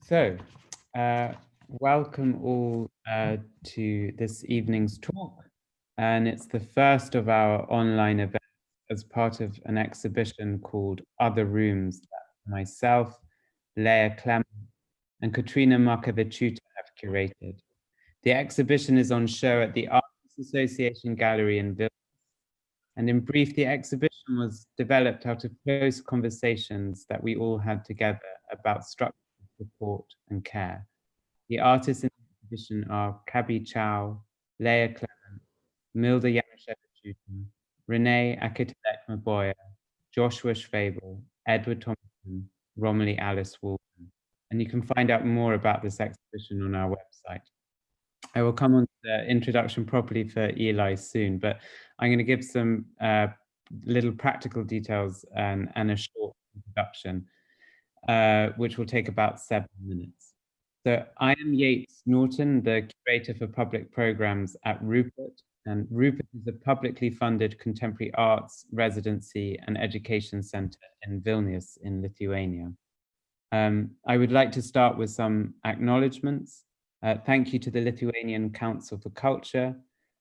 So, uh, welcome all to this evening's talk. And it's the first of our online events as part of an exhibition called Other Rooms that myself, Leah Clement, and Katrina Markovichuta have curated. The exhibition is on show at the Artists Association Gallery in Vilnius. And in brief, the exhibition was developed out of close conversations that we all had together about structural support and care. The artists in the exhibition are Kabi Chow, Leah Clement, Milda Yanusheva-Chutin, Renee Akitilek Maboya, Joshua Schwabel, Edward Thompson, Romilly Alice Walton. And you can find out more about this exhibition on our website. I will come on to the introduction properly for Eli soon, but I'm going to give some little practical details and a short introduction, which will take about 7 minutes. So I am Yates Norton, the curator for public programs at Rupert, and Rupert is a publicly funded contemporary arts residency and education center in Vilnius in Lithuania. I would like to start with some acknowledgements. Thank you to the Lithuanian Council for Culture,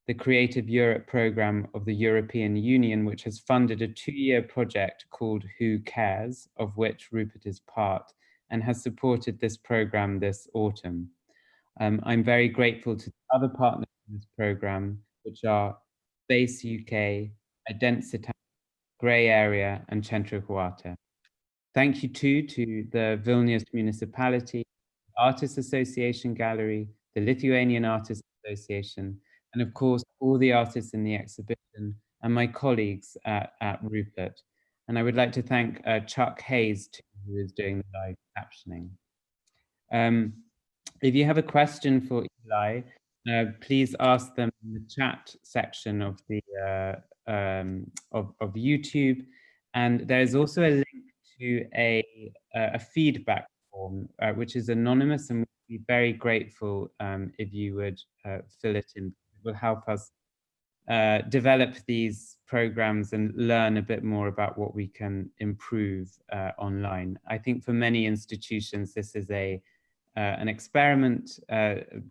the Creative Europe program of the European Union, which has funded a 2-year project called Who Cares, of which Rupert is part, and has supported this program this autumn. I'm very grateful to the other partners in this program, which are Space UK, Identitas, Grey Area, and Centro Huerta. Thank you too to the Vilnius Municipality, Artists Association Gallery, the Lithuanian Artists Association, and of course, all the artists in the exhibition and my colleagues at Rupert. And I would like to thank Chuck Hayes, too, who is doing the live captioning. If you have a question for Eli, please ask them in the chat section of the of YouTube. And there's also a link to a feedback form, which is anonymous, and we'd be very grateful if you would fill it in. It will help us develop these programs and learn a bit more about what we can improve online. I think for many institutions, this is an experiment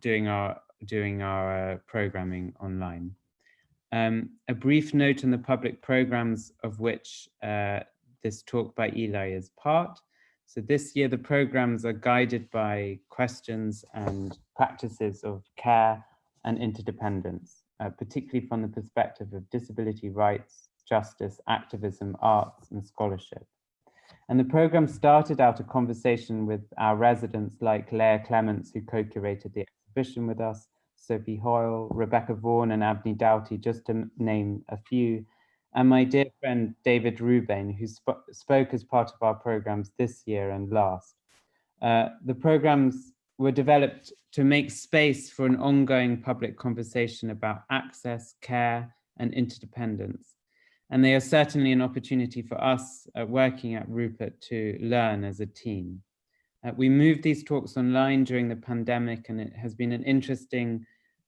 doing our programming online. A brief note on the public programs of which this talk by Eli is part. So this year, the programs are guided by questions and practices of care and interdependence, particularly from the perspective of disability rights, justice, activism, arts, and scholarship. And the program started out a conversation with our residents like Leah Clements, who co-curated the exhibition with us, Sophie Hoyle, Rebecca Vaughan, and Abney Doughty, just to name a few, and my dear friend David Rubain, who spoke as part of our programs this year and last. The programs were developed to make space for an ongoing public conversation about access, care, and interdependence. And they are certainly an opportunity for us working at Rupert to learn as a team. We moved these talks online during the pandemic, and it has been an interesting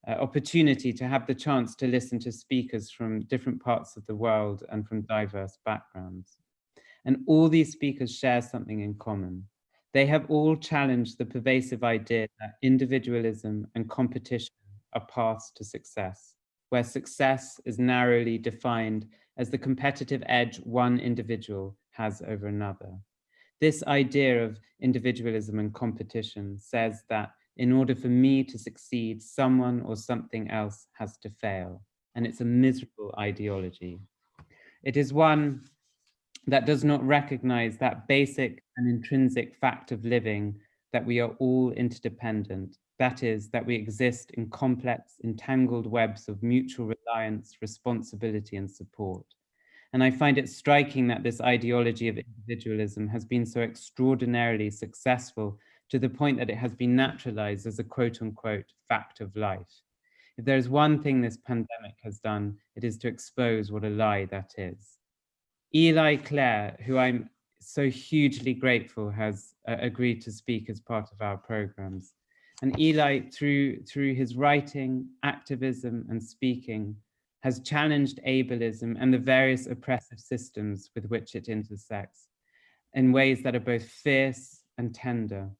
opportunity to have the chance to listen to speakers from different parts of the world and from diverse backgrounds. And all these speakers share something in common. They have all challenged the pervasive idea that individualism and competition are paths to success, where success is narrowly defined as the competitive edge one individual has over another. This idea of individualism and competition says that in order for me to succeed, someone or something else has to fail. And it's a miserable ideology. It is one that does not recognize that basic and intrinsic fact of living, that we are all interdependent. That is, that we exist in complex, entangled webs of mutual reliance, responsibility, and support. And I find it striking that this ideology of individualism has been so extraordinarily successful to the point that it has been naturalized as a quote unquote fact of life. If there's one thing this pandemic has done, it is to expose what a lie that is. Eli Clare, who I'm so hugely grateful has agreed to speak as part of our programs. And Eli, through his writing, activism, and speaking, has challenged ableism and the various oppressive systems with which it intersects in ways that are both fierce and tender.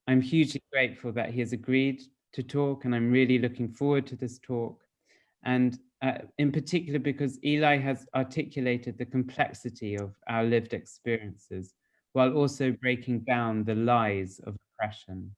I'm hugely grateful that he has agreed to talk, and I'm really looking forward to this talk. And in particular, because Eli has articulated the complexity of our lived experiences, while also breaking down the lies of oppression.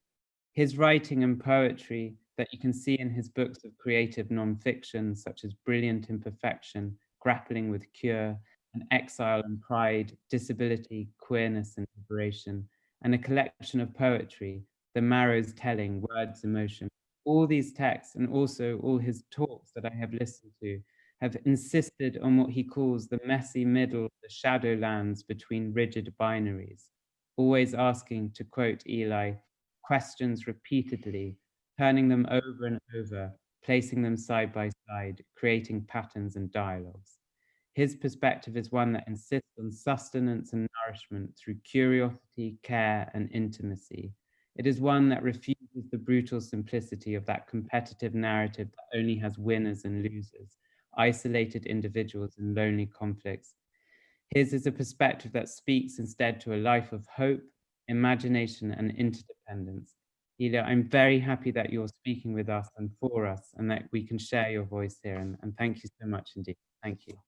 His writing and poetry that you can see in his books of creative nonfiction, such as Brilliant Imperfection, Grappling with Cure, and Exile and Pride, Disability, Queerness and Liberation, and a collection of poetry, The Marrow's Telling, Words, Emotion. All these texts and also all his talks that I have listened to have insisted on what he calls the messy middle, the shadowlands between rigid binaries, always asking, to quote Eli, questions repeatedly, turning them over and over, placing them side by side, creating patterns and dialogues. His perspective is one that insists on sustenance and nourishment through curiosity, care, and intimacy. It is one that refuses the brutal simplicity of that competitive narrative that only has winners and losers, isolated individuals and lonely conflicts. His is a perspective that speaks instead to a life of hope, imagination, and interdependence. Ila, I'm very happy that you're speaking with us and for us, and that we can share your voice here. And thank you so much indeed. Thank you.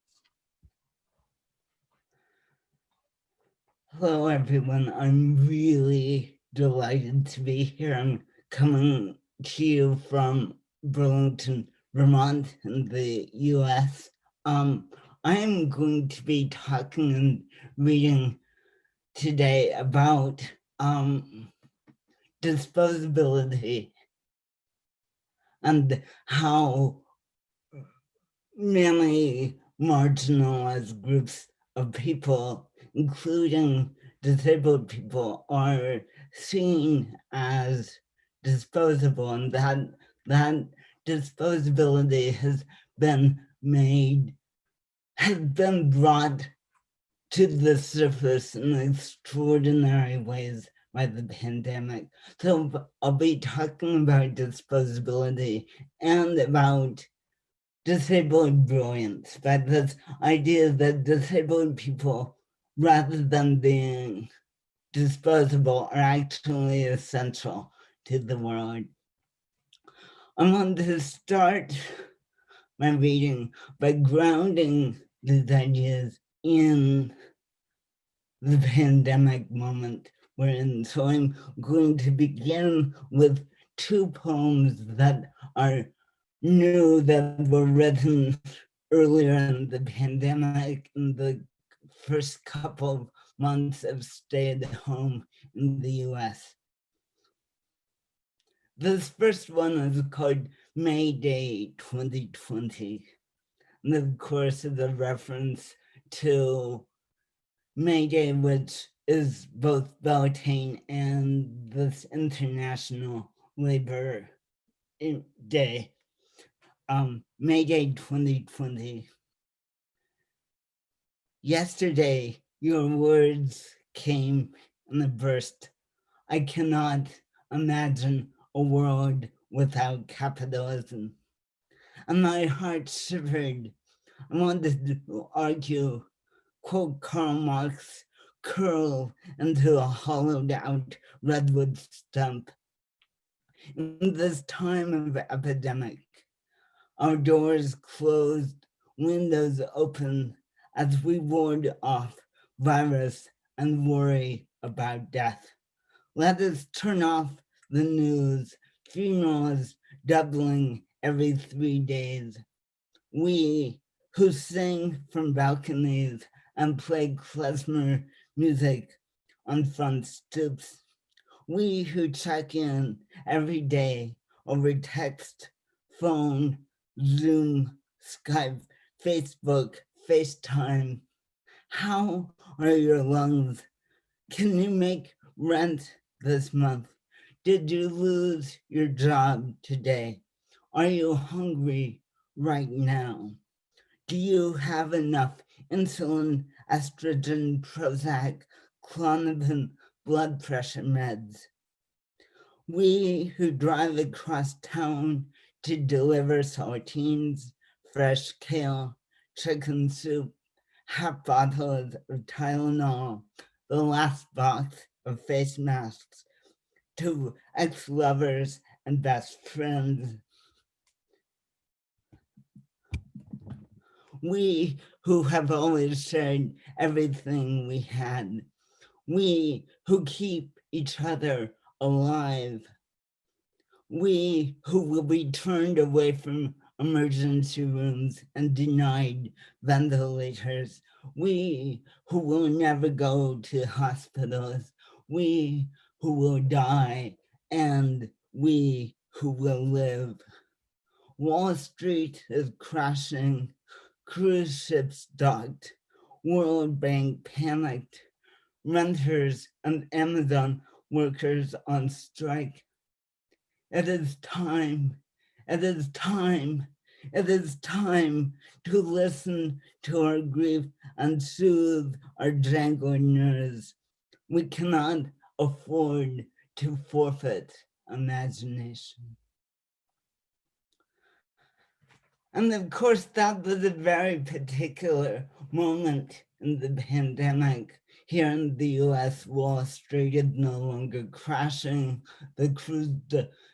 Hello, everyone. I'm really delighted to be here. I'm coming to you from Burlington, Vermont, in the US. I am going to be talking and reading today about disposability and how many marginalized groups of people, including disabled people, are seen as disposable, and that disposability has been brought to the surface in extraordinary ways by the pandemic. So I'll be talking about disposability and about disabled brilliance, but this idea that disabled people, rather than being disposable, are actually essential to the world. I want to start my reading by grounding these ideas in the pandemic moment we're in. So I'm going to begin with two poems that are new, that were written earlier in the pandemic, in the first couple of months of stay at home in the US. This first one is called May Day 2020. And of course, is a reference to May Day, which is both Beltane and this International Labor Day. May Day 2020. Yesterday, your words came in a burst. I cannot imagine a world without capitalism. And my heart shivered. I wanted to argue, quote Karl Marx, curl into a hollowed out redwood stump. In this time of epidemic, our doors closed, windows open, as we ward off virus and worry about death. Let us turn off the news, funerals doubling every 3 days. We who sing from balconies and play klezmer music on front stoops. We who check in every day over text, phone, Zoom, Skype, Facebook, FaceTime. How are your lungs? Can you make rent this month? Did you lose your job today? Are you hungry right now? Do you have enough insulin, estrogen, Prozac, Klonopin, blood pressure meds? We who drive across town to deliver saltines, fresh kale, chicken soup, half bottles of Tylenol, the last box of face masks, to ex-lovers and best friends. We who have always shared everything we had. We who keep each other alive. We who will be turned away from emergency rooms and denied ventilators. We who will never go to hospitals. We who will die, and we who will live. Wall Street is crashing. Cruise ships docked. World Bank panicked. Renters and Amazon workers on strike. It is time. It is time. It is time to listen to our grief and soothe our jangling nerves. We cannot afford to forfeit imagination. And of course, that was a very particular moment in the pandemic. Here in the US, Wall Street is no longer crashing. The cruise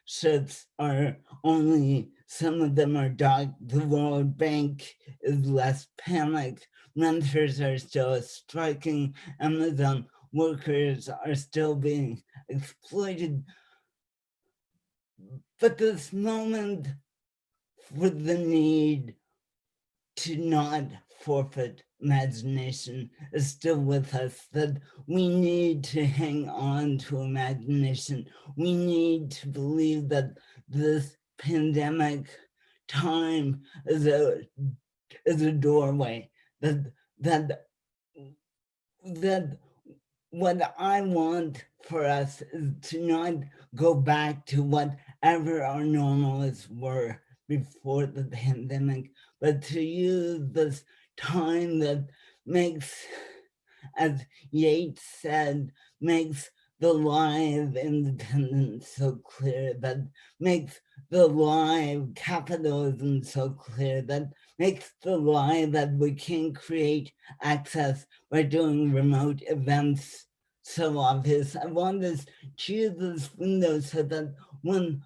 ships are only, some of them are docked. The World Bank is less panicked. Renters are still striking. Amazon workers are still being exploited. But this moment for the need to not forfeit imagination is still with us, that we need to hang on to imagination. We need to believe that this pandemic time is a doorway, that what I want for us is to not go back to whatever our normals were before the pandemic, but to use this time that makes, as Yeats said, makes the lie of independence so clear, that makes the lie of capitalism so clear, that makes the lie that we can create access by doing remote events so obvious. I want to choose this window so that when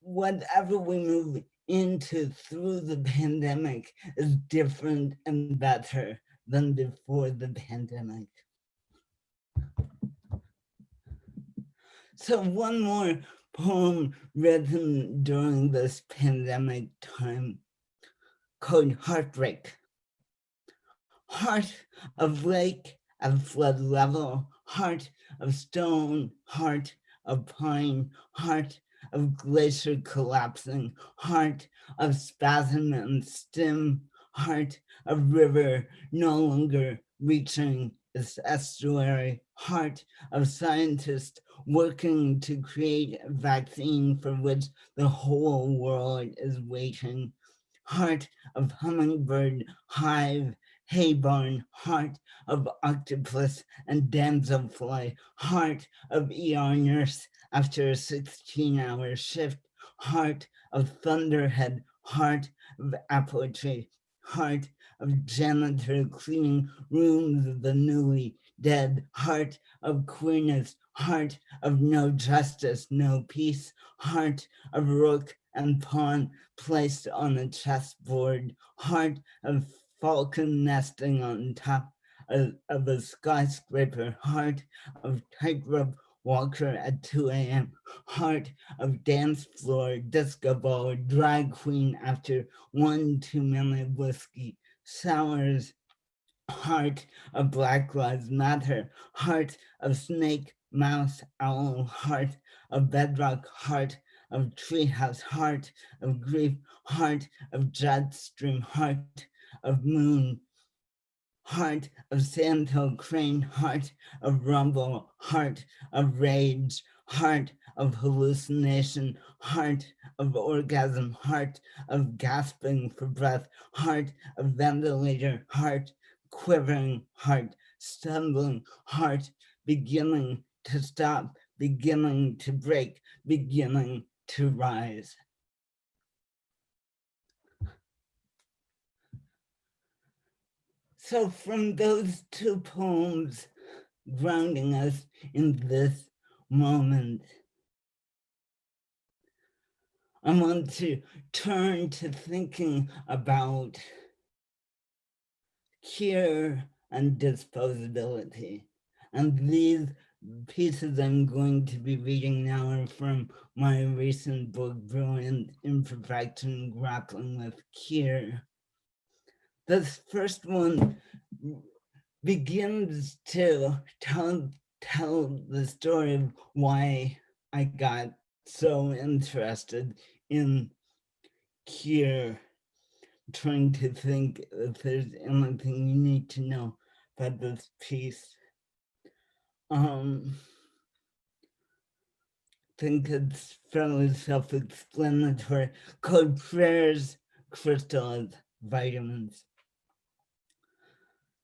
whatever we move into through the pandemic is different and better than before the pandemic. So one more poem written during this pandemic time called Heartbreak. Heart of lake at flood level, heart of stone, heart of pine, heart of glacier collapsing, heart of spasm and stem, heart of river no longer reaching its estuary, heart of scientist working to create a vaccine for which the whole world is waiting, heart of hummingbird hive, hay barn, heart of octopus and damselfly, heart of ER nurse after a 16-hour shift, heart of thunderhead, heart of apple tree, heart of janitor cleaning rooms of the newly dead, heart of queerness, heart of no justice, no peace, heart of rook and pawn placed on a chessboard, heart of falcon nesting on top of a skyscraper, heart of tightrope walker at 2 a.m., heart of dance floor, disco ball, drag queen after one too many whiskey sours, heart of Black Lives Matter, heart of snake, mouse, owl, heart of bedrock, heart of treehouse, heart of grief, heart of jet stream, heart of moon, heart of sandhill crane, heart of rumble, heart of rage, heart of hallucination, heart of orgasm, heart of gasping for breath, heart of ventilator, heart quivering, heart stumbling, heart beginning to stop, beginning to break, beginning to rise. So from those two poems grounding us in this moment, I want to turn to thinking about cure and disposability. And these pieces I'm going to be reading now are from my recent book, Brilliant Imperfection, Grappling with Cure. This first one begins to tell the story of why I got so interested in cure, trying to think if there's anything you need to know about this piece. I think it's fairly self-explanatory. Called Prayers, Crystals, Vitamins.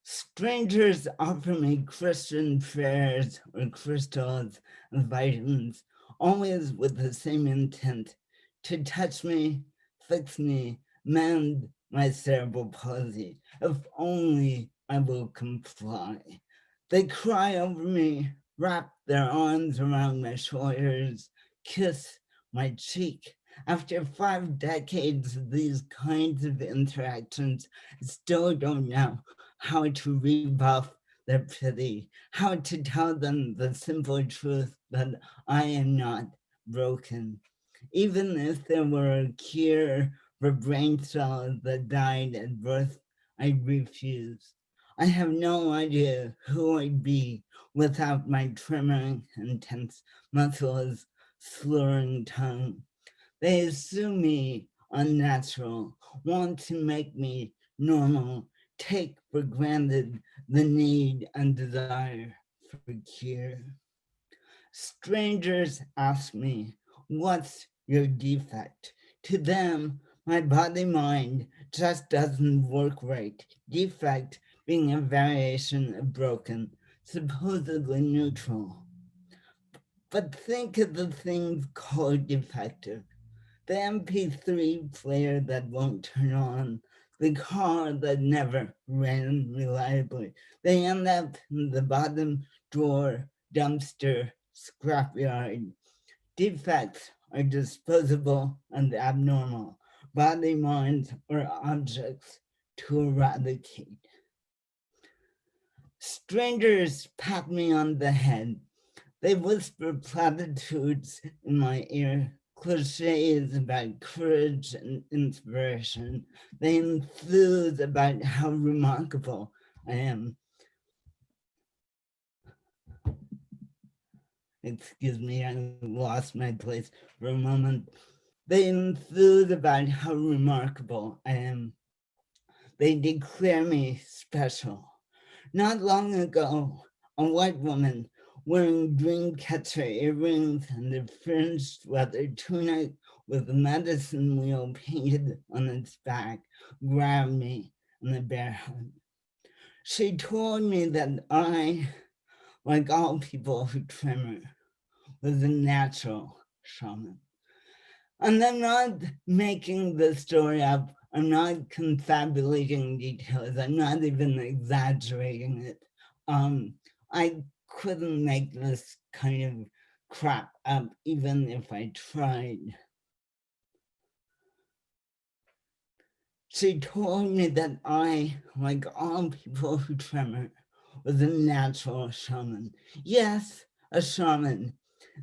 Strangers offer me Christian prayers or crystals and vitamins, always with the same intent: to touch me, fix me, mend my cerebral palsy. If only I will comply. They cry over me, wrap their arms around my shoulders, kiss my cheek. After 5 decades of these kinds of interactions, I still don't know how to rebuff their pity, how to tell them the simple truth that I am not broken. Even if there were a cure for brain cells that died at birth, I refuse. I have no idea who I'd be without my trembling and tense muscles, slurring tongue. They assume me unnatural, want to make me normal, take for granted the need and desire for cure. Strangers ask me, what's your defect? To them, my body-mind just doesn't work right. Defect being a variation of broken, supposedly neutral. But think of the things called defective. The MP3 player that won't turn on, the car that never ran reliably. They end up in the bottom drawer, dumpster, scrapyard. Defects are disposable and abnormal, body, minds, or objects to eradicate. Strangers pat me on the head. They whisper platitudes in my ear, cliches about courage and inspiration. They enthuse about how remarkable I am. Excuse me, I lost my place for a moment. They enthuse about how remarkable I am. They declare me special. Not long ago, a white woman wearing dream catcher earrings and a fringed leather tunic with a medicine wheel painted on its back grabbed me in a bear hug. She told me that I, like all people who tremor, was a natural shaman. And I'm not making the story up. I'm not confabulating details. I'm not even exaggerating it. I couldn't make this kind of crap up even if I tried. She told me that I, like all people who tremor, was a natural shaman. Yes, a shaman.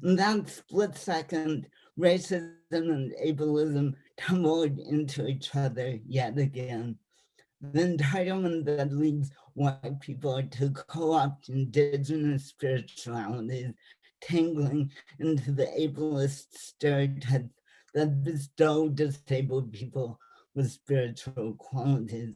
In that split second, racism and ableism tumbled into each other yet again. The entitlement that leads white people to co-opt indigenous spiritualities, tangling into the ableist stereotypes that bestow disabled people with spiritual qualities.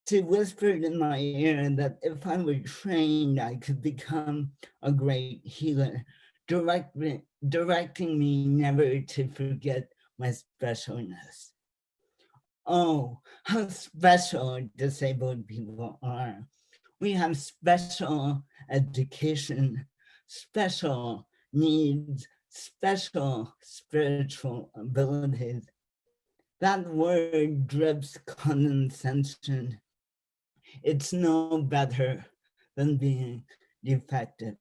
She whispered in my ear that if I were trained, I could become a great healer, directing me never to forget my specialness. Oh, how special disabled people are. We have special education, special needs, special spiritual abilities. That word drips condescension. It's no better than being defective.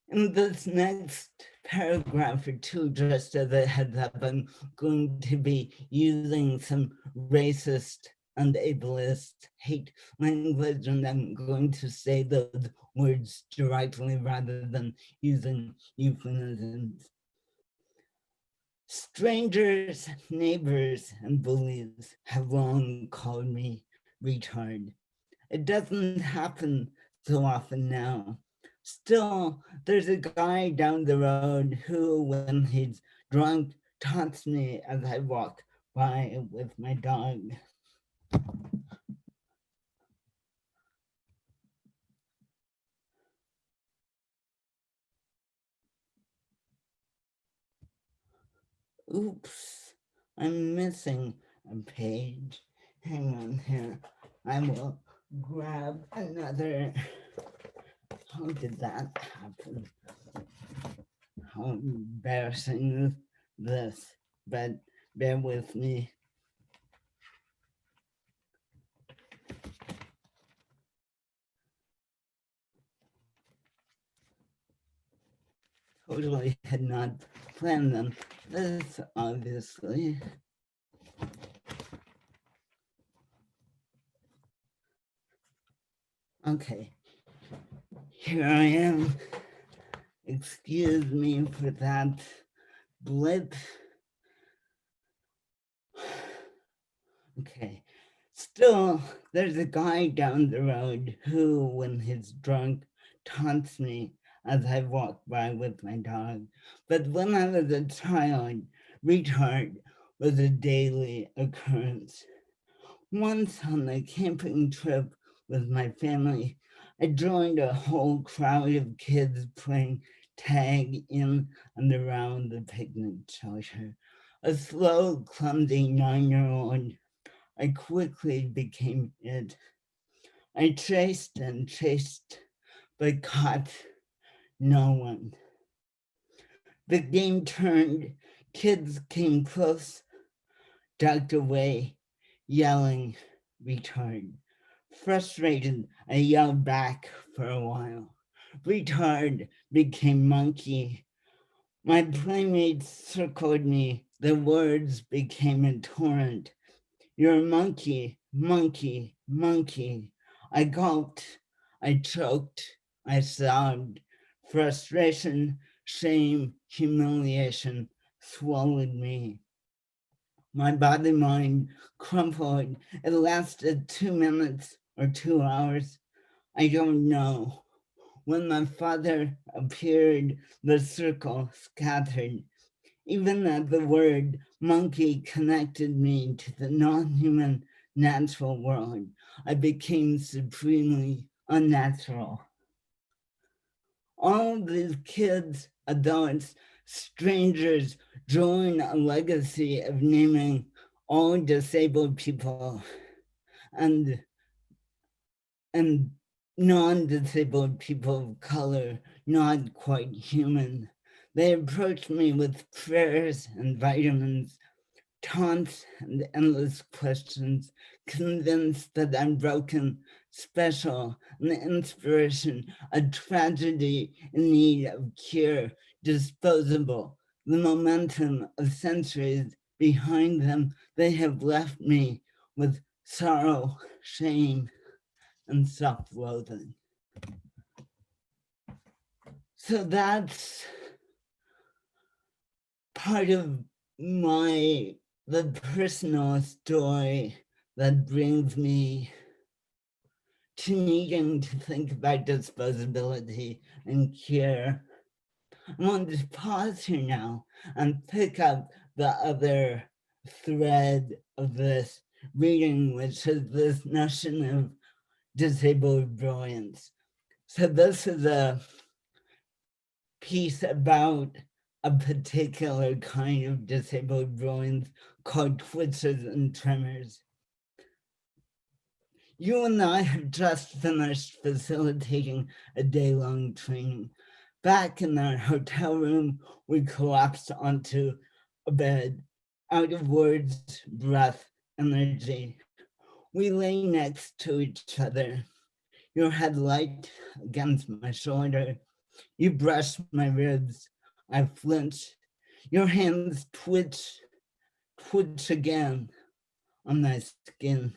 In this next paragraph or two, just as a heads up, I'm going to be using some racist and ableist hate language, and I'm going to say those words directly rather than using euphemisms. Strangers, neighbors, and bullies have long called me retard. It doesn't happen so often now. Still, there's a guy down the road who, when he's drunk, taunts me as I walk by with my dog. Oops, I'm missing a page. Hang on here. I will grab another. How did that happen? How embarrassing this, but bear with me. Totally had not planned on this, obviously. Okay, here I am. Excuse me for that blip. Okay, still, there's a guy down the road who, when he's drunk, taunts me as I walk by with my dog. But when I was a child, retard was a daily occurrence. Once on a camping trip with my family, I joined a whole crowd of kids playing tag in and around the picnic shelter. A slow, clumsy 9-year-old, I quickly became it. I chased and chased, but caught no one. The game turned, kids came close, ducked away, yelling, retard. Frustrated, I yelled back for a while. Retard became monkey. My playmates circled me. The words became a torrent. You're a monkey, monkey, monkey. I gulped, I choked, I sobbed. Frustration, shame, humiliation swallowed me. My body mind crumpled. It lasted 2 minutes or 2 hours. I don't know. When my father appeared, the circle scattered. Even as the word monkey connected me to the non-human natural world, I became supremely unnatural. All these kids, adults, strangers join a legacy of naming all disabled people and non-disabled people of color not quite human. They approached me with prayers and vitamins, taunts and endless questions, convinced that I'm broken, special, an inspiration, a tragedy in need of cure, disposable. The momentum of centuries behind them, they have left me with sorrow, shame, and self-loathing. So that's part of the personal story that brings me to needing to think about disposability and cure. I want to pause here now and pick up the other thread of this reading, which is this notion of disabled brilliance. So this is a piece about a particular kind of disabled brilliance called twitches and tremors. You and I have just finished facilitating a day-long training. Back in our hotel room, we collapsed onto a bed, out of words, breath, energy. We lay next to each other, your head light against my shoulder. You brushed my ribs. I flinch. Your hands twitch again on my skin.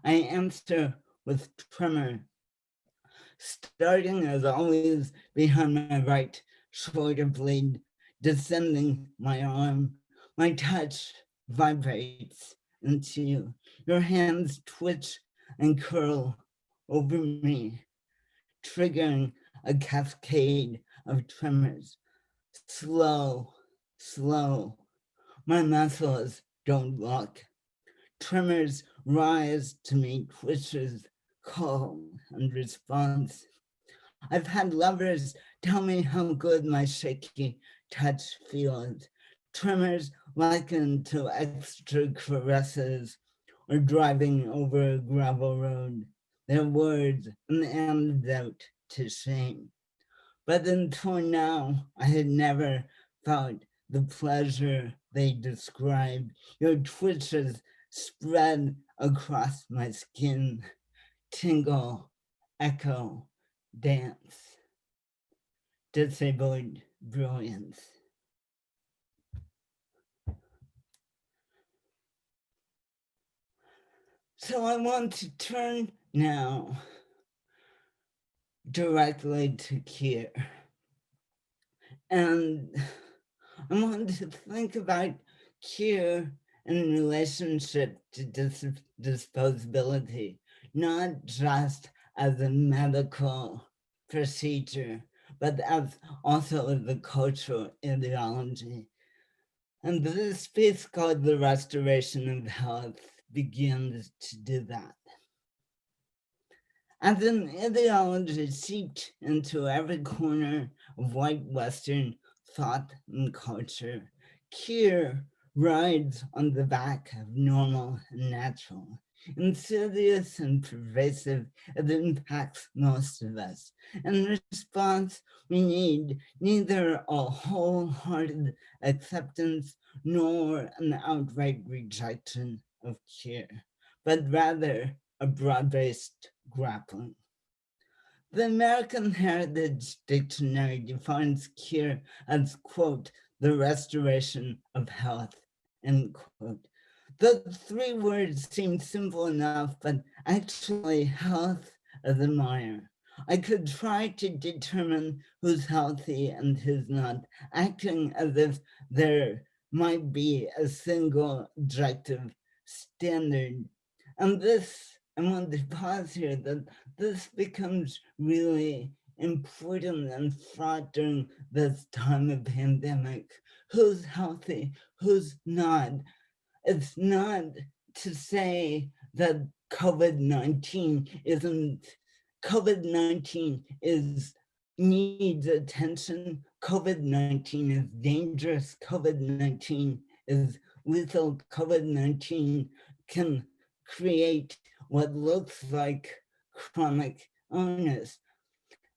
I answer with tremor, starting as always behind my right shoulder blade, descending my arm. My touch vibrates into you. Your hands twitch and curl over me, triggering a cascade of tremors. Slow, slow. My muscles don't lock. Tremors rise to meet twitches, call and response. I've had lovers tell me how good my shaky touch feels. Tremors likened to extra caresses or driving over a gravel road. Their words an antidote to shame. But until now, I had never felt the pleasure they describe. Your twitches spread across my skin, tingle, echo, dance, disabled brilliance. So I want to turn now directly to Keir. And I want to think about Keir in relationship to disposability, not just as a medical procedure, but as also as a cultural ideology. And this piece called The Restoration of Health begins to do that. As an ideology seeped into every corner of white Western thought and culture, Keir rides on the back of normal and natural. Insidious and pervasive, it impacts most of us. In response, we need neither a wholehearted acceptance nor an outright rejection of Keir, but rather a broad-based grappling. The American Heritage Dictionary defines Keir as, quote, the restoration of health, end quote. The three words seem simple enough, but actually health is a mire. I could try to determine who's healthy and who's not, acting as if there might be a single objective standard. And this, I want to pause here, that this becomes really important and fraught during this time of pandemic. Who's healthy, who's not? It's not to say that COVID-19 needs attention. COVID-19 is dangerous. COVID-19 is lethal. COVID-19 can create what looks like chronic illness.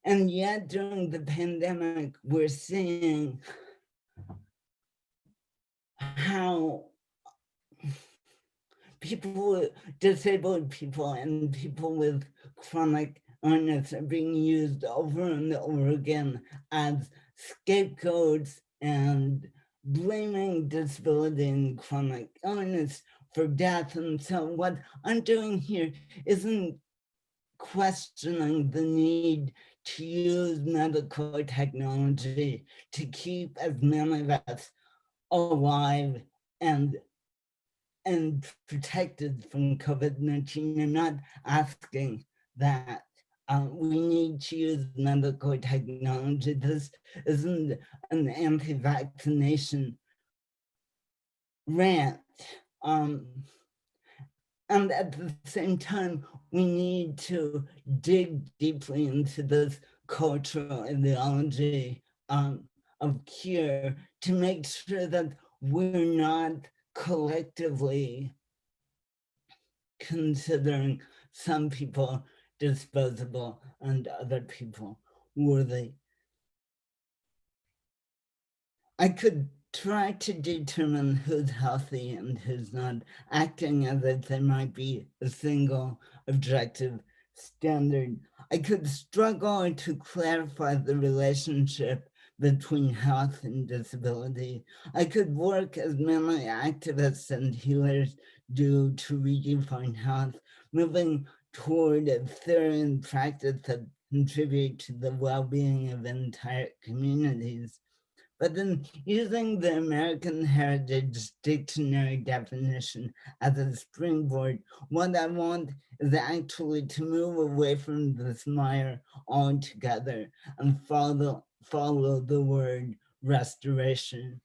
And yet during the pandemic, we're seeing how disabled people and people with chronic illness are being used over and over again as scapegoats and blaming disability and chronic illness for death. And so what I'm doing here isn't questioning the need to use medical technology to keep as many of us alive and protected from COVID-19. I'm not asking that. We need to use medical technology. This isn't an anti-vaccination rant. And at the same time, we need to dig deeply into this cultural ideology of Keir to make sure that we're not collectively considering some people disposable and other people worthy. I could try to determine who's healthy and who's not, acting as if there might be a single objective standard. I could struggle to clarify the relationship between health and disability. I could work as many activists and healers do to redefine health, moving toward a theory and practice that contribute to the well-being of entire communities. But then using the American Heritage Dictionary definition as a springboard, what I want is actually to move away from this mire altogether and follow the word restoration.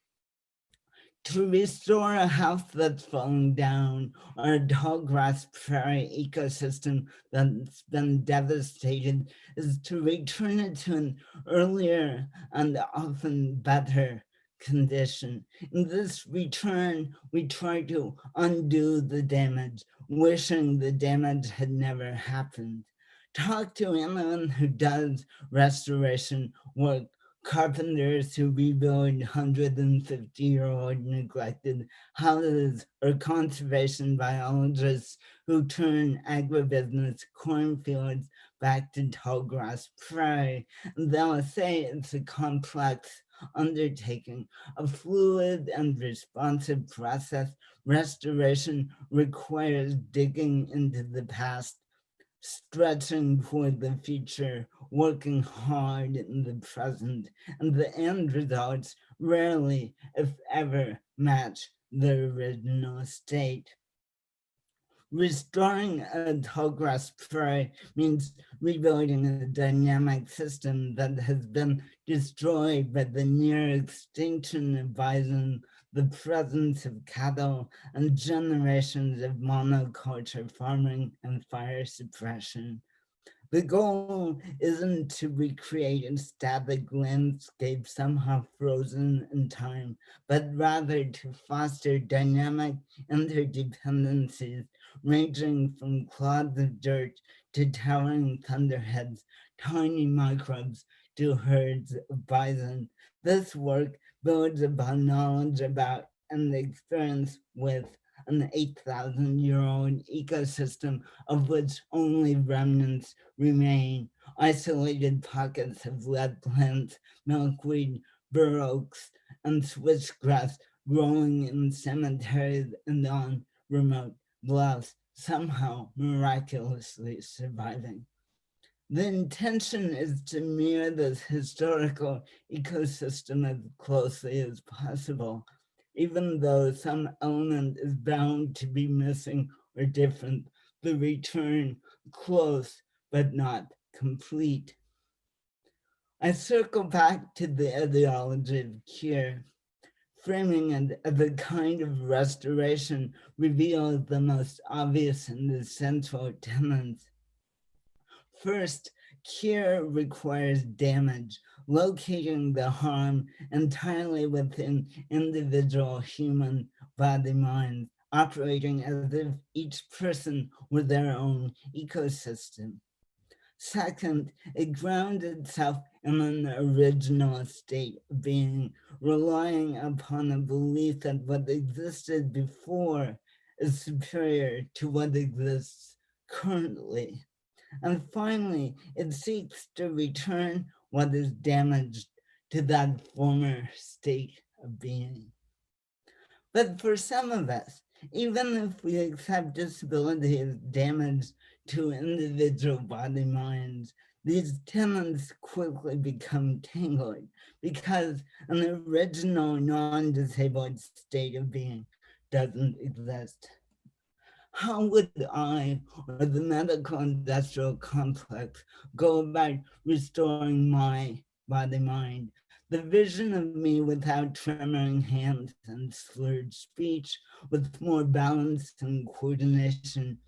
To restore a house that's fallen down or a tallgrass prairie ecosystem that's been devastated is to return it to an earlier and often better condition. In this return, we try to undo the damage, wishing the damage had never happened. Talk to anyone who does restoration work, carpenters who rebuild 150-year-old neglected houses, or conservation biologists who turn agribusiness cornfields back to tallgrass prairie. They'll say it's a complex undertaking, a fluid and responsive process. Restoration requires digging into the past, stretching toward the future, working hard in the present, and the end results rarely, if ever, match the original state. Restoring a tallgrass prairie means rebuilding a dynamic system that has been destroyed by the near extinction of bison, the presence of cattle, and generations of monoculture farming and fire suppression. The goal isn't to recreate a static landscape somehow frozen in time, but rather to foster dynamic interdependencies ranging from clods of dirt to towering thunderheads, tiny microbes to herds of bison. This work builds upon knowledge about and experience with an 8,000-year-old ecosystem of which only remnants remain. Isolated pockets of lead plants, milkweed, bur oaks, and switchgrass growing in cemeteries and on remote bluffs, somehow miraculously surviving. The intention is to mirror this historical ecosystem as closely as possible, even though some element is bound to be missing or different. The return close but not complete. I circle back to the ideology of cure. Framing it as a kind of restoration reveals the most obvious and essential tenets. First, cure requires damage, locating the harm entirely within individual human body mind, operating as if each person were their own ecosystem. Second, it grounds itself in an original state of being, relying upon a belief that what existed before is superior to what exists currently. And finally, it seeks to return what is damaged to that former state of being. But for some of us, even if we accept disability as damage to individual body minds, these tenets quickly become tangled because an original non-disabled state of being doesn't exist. How would I or the medical industrial complex go about restoring my body mind? The vision of me without tremoring hands and slurred speech, with more balance and coordination,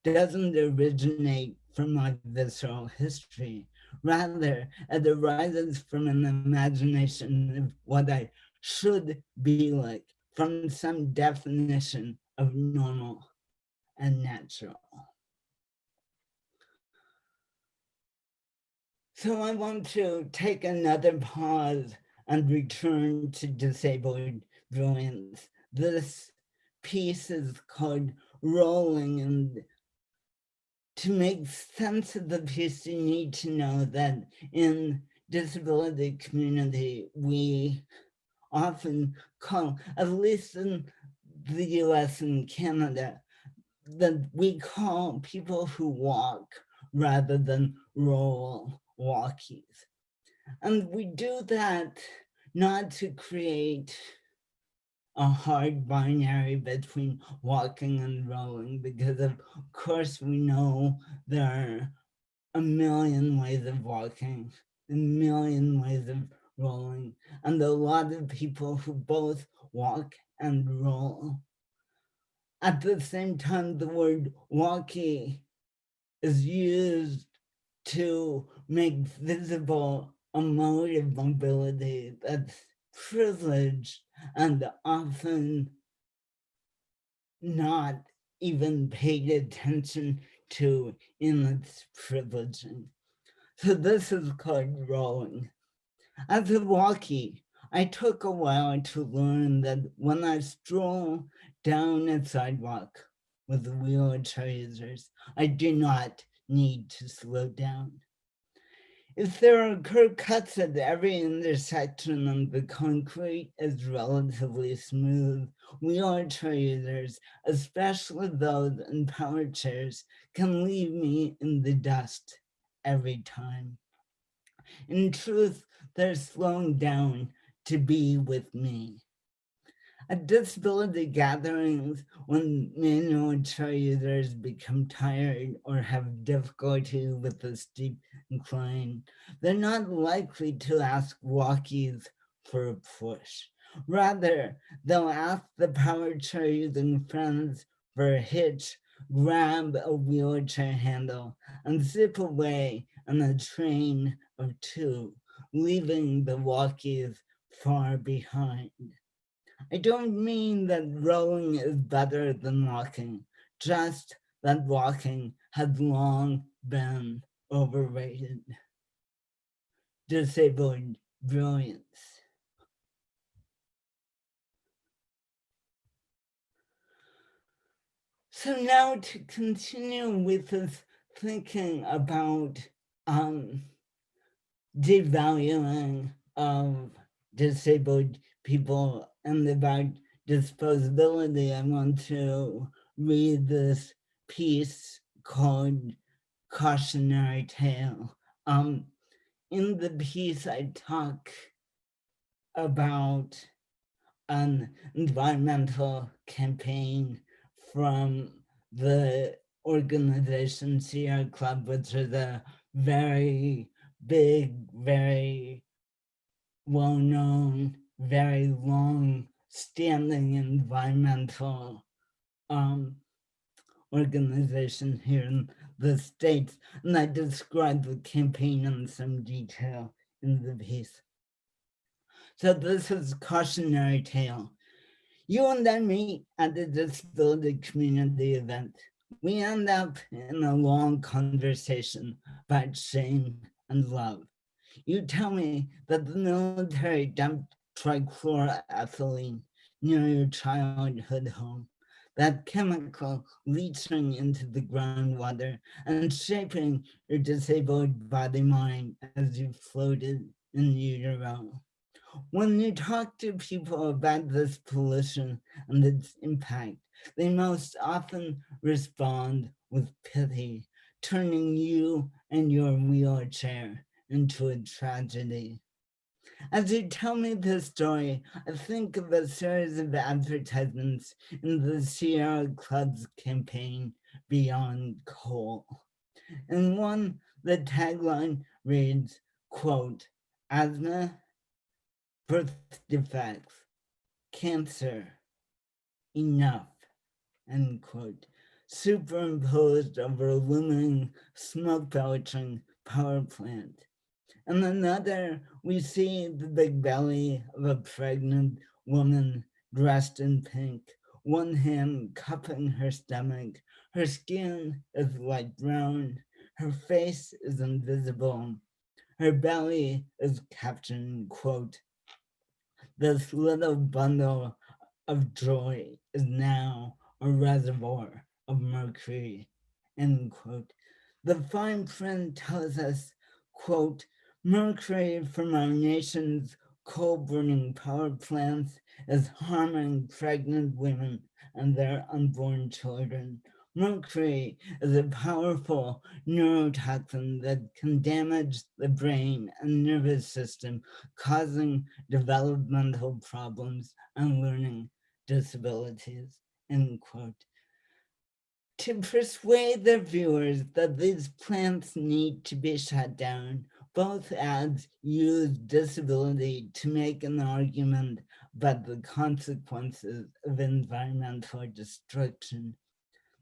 doesn't originate from my visceral history. Rather, it arises from an imagination of what I should be like, from some definition of normal and natural. So I want to take another pause and return to disabled brilliance. This piece is called Rolling, and to make sense of the piece, you need to know that in disability community, we often call, at least in the US and Canada, that we call people who walk rather than roll walkies. And we do that not to create a hard binary between walking and rolling, because of course we know there are a million ways of walking, a million ways of rolling, and a lot of people who both walk and roll. At the same time, the word walkie is used to make visible a mode of mobility that's privileged and often not even paid attention to in its privileging. So this is called rolling. As a walkie, I took a while to learn that when I stroll down a sidewalk with wheelchair users, I do not need to slow down. If there are curb cuts at every intersection and the concrete is relatively smooth, wheelchair users, especially those in power chairs, can leave me in the dust every time. In truth, they're slowing down to be with me. At disability gatherings, when manual chair users become tired or have difficulty with the steep incline, they're not likely to ask walkies for a push. Rather, they'll ask the power chair using friends for a hitch, grab a wheelchair handle, and zip away on a train of two, leaving the walkies far behind. I don't mean that rowing is better than walking, just that walking has long been overrated. Disabled brilliance. So now to continue with this thinking about devaluing of disabled people and about disposability, I want to read this piece called Cautionary Tale. In the piece, I talk about an environmental campaign from the organization Sierra Club, which is a very big, very well-known, very long-standing environmental organization here in the States. And I describe the campaign in some detail in the piece. So this is Cautionary Tale. You and I meet at the disability community event. We end up in a long conversation about shame and love. You tell me that the military dumped trichloroethylene near your childhood home, that chemical leaching into the groundwater and shaping your disabled body mind as you floated in utero. When you talk to people about this pollution and its impact, they most often respond with pity, turning you and your wheelchair into a tragedy. As you tell me this story, I think of a series of advertisements in the Sierra Club's campaign, Beyond Coal. In one, the tagline reads, quote, asthma, birth defects, cancer, enough, end quote, superimposed over a looming smoke belching power plant. And another, we see the big belly of a pregnant woman dressed in pink, one hand cupping her stomach. Her skin is light brown, her face is invisible, her belly is captioned, quote, this little bundle of joy is now a reservoir of mercury, end quote. The fine print tells us, quote, Mercury from our nation's coal-burning power plants is harming pregnant women and their unborn children. Mercury is a powerful neurotoxin that can damage the brain and nervous system, causing developmental problems and learning disabilities. End quote. To persuade their viewers that these plants need to be shut down, both ads use disability to make an argument about the consequences of environmental destruction.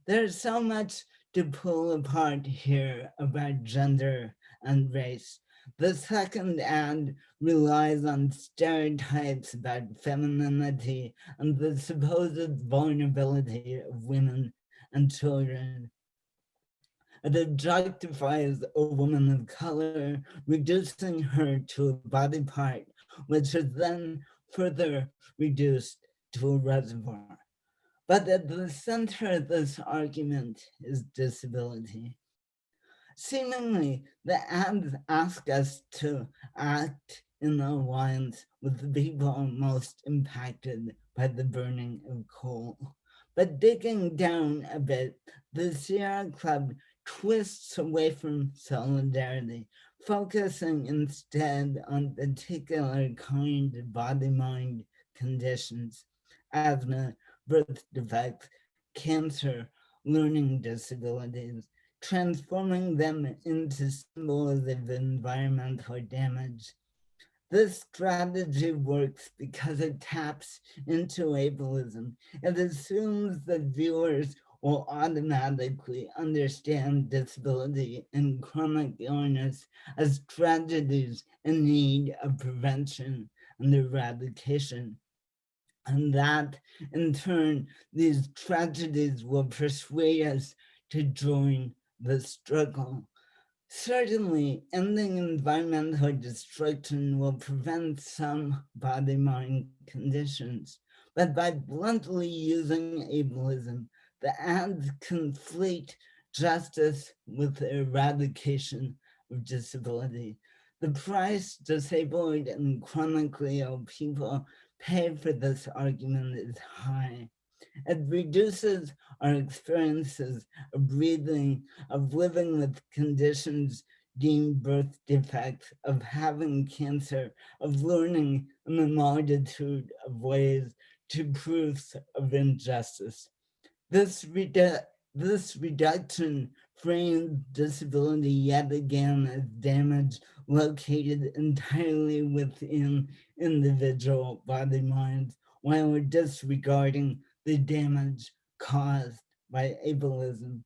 There's so much to pull apart here about gender and race. The second ad relies on stereotypes about femininity and the supposed vulnerability of women and children. It objectifies a woman of color, reducing her to a body part, which is then further reduced to a reservoir. But at the center of this argument is disability. Seemingly, the ads ask us to act in alliance with the people most impacted by the burning of coal. But digging down a bit, the Sierra Club twists away from solidarity, focusing instead on particular kind of body-mind conditions, asthma, birth defects, cancer, learning disabilities, transforming them into symbols of environmental damage. This strategy works because it taps into ableism. It assumes that viewers will automatically understand disability and chronic illness as tragedies in need of prevention and eradication. And that, in turn, these tragedies will persuade us to join the struggle. Certainly, ending environmental destruction will prevent some body-mind conditions, but by bluntly using ableism, the ads conflate justice with eradication of disability. The price disabled and chronically ill people pay for this argument is high. It reduces our experiences of breathing, of living with conditions deemed birth defects, of having cancer, of learning in a multitude of ways to proofs of injustice. This, this reduction frames disability yet again as damage located entirely within individual body minds, while disregarding the damage caused by ableism.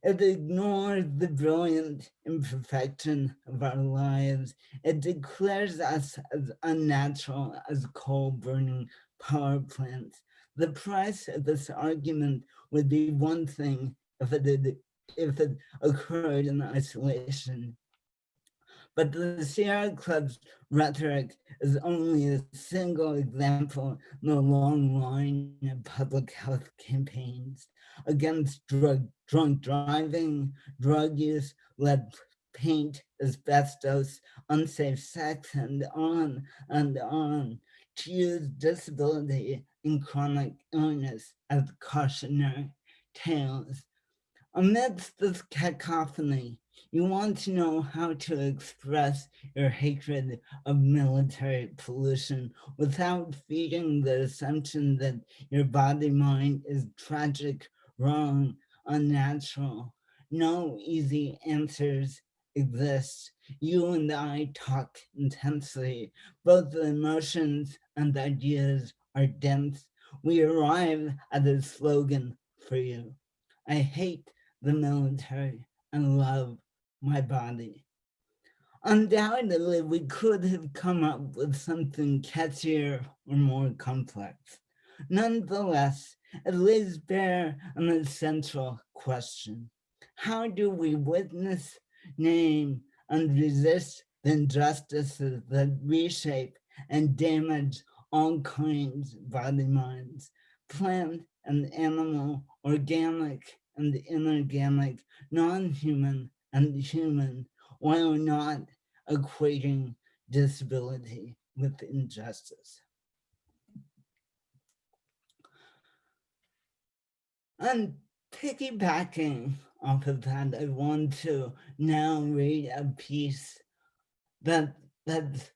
It ignores the brilliant imperfection of our lives. It declares us as unnatural as coal burning power plants. The price of this argument would be one thing if it occurred in isolation. But the Sierra Club's rhetoric is only a single example in a long line of public health campaigns against drunk driving, drug use, lead paint, asbestos, unsafe sex, and on, to use disability and chronic illness as cautionary tales. Amidst this cacophony, you want to know how to express your hatred of military pollution without feeding the assumption that your body mind is tragic, wrong, unnatural. No easy answers exist. You and I talk intensely. Both the emotions and the ideas are dense. We arrive at a slogan for you. I hate the military and love my body. Undoubtedly, we could have come up with something catchier or more complex. Nonetheless, it lays bare an essential question. How do we witness, name, and resist the injustices that reshape and damage all kinds of body minds, plant and animal, organic and inorganic, non-human and human, while not equating disability with injustice. And piggybacking off of that, I want to now read a piece that's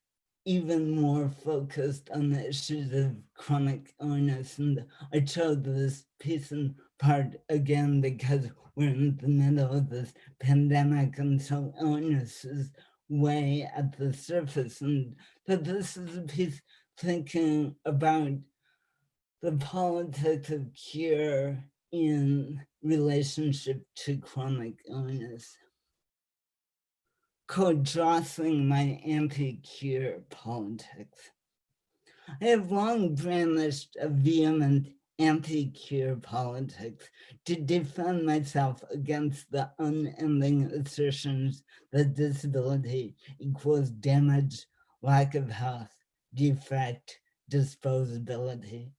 even more focused on the issues of chronic illness. And I chose this piece in part again because we're in the middle of this pandemic, and so illness is way at the surface. And but this is a piece thinking about the politics of cure in relationship to chronic illness. Co-jostling my anti-cure politics. I have long brandished a vehement anti-cure politics to defend myself against the unending assertions that disability equals damage, lack of health, defect, disposability.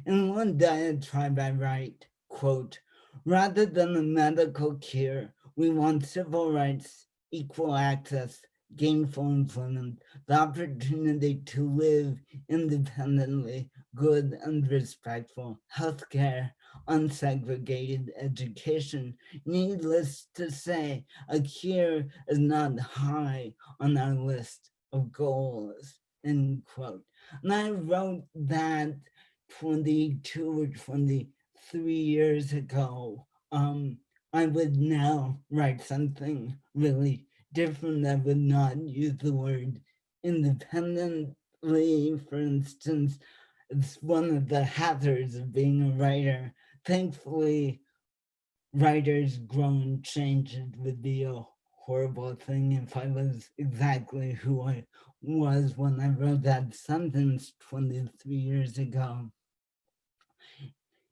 In one diatribe I write, quote, rather than a medical cure, we want civil rights, equal access, gainful employment, the opportunity to live independently, good and respectful, healthcare, unsegregated education. Needless to say, a cure is not high on our list of goals, end quote. And I wrote that 22 or 23 years ago. I would now write something really different. I would not use the word independently, for instance. It's one of the hazards of being a writer. Thankfully, writers grow and change. It would be a horrible thing if I was exactly who I was when I wrote that sentence 23 years ago.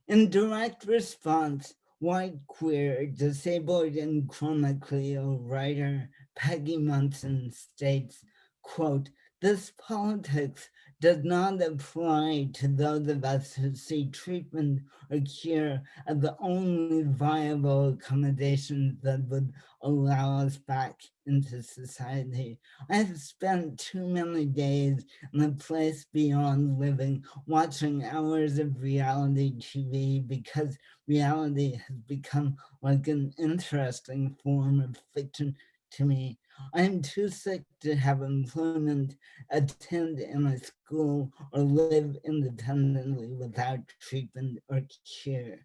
In direct response, white, queer, disabled, and chronically ill writer Peggy Munson states, quote, this politics does not apply to those of us who see treatment or cure as the only viable accommodation that would allow us back into society. I have spent too many days in a place beyond living, watching hours of reality TV because reality has become like an interesting form of fiction to me. I am too sick to have employment, attend in a school, or live independently without treatment or cure.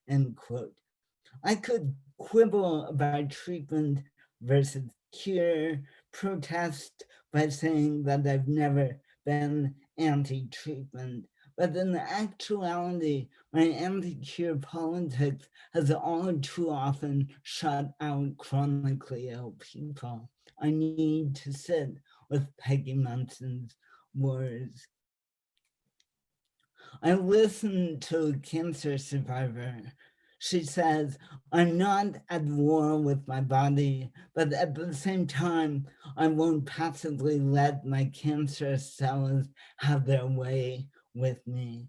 End quote. I could quibble about treatment versus cure, protest by saying that I've never been anti treatment. But in actuality, my anti cure politics has all too often shut out chronically ill people. I need to sit with Peggy Munson's words. I listened to a cancer survivor. She says, I'm not at war with my body, but at the same time, I won't passively let my cancerous cells have their way with me.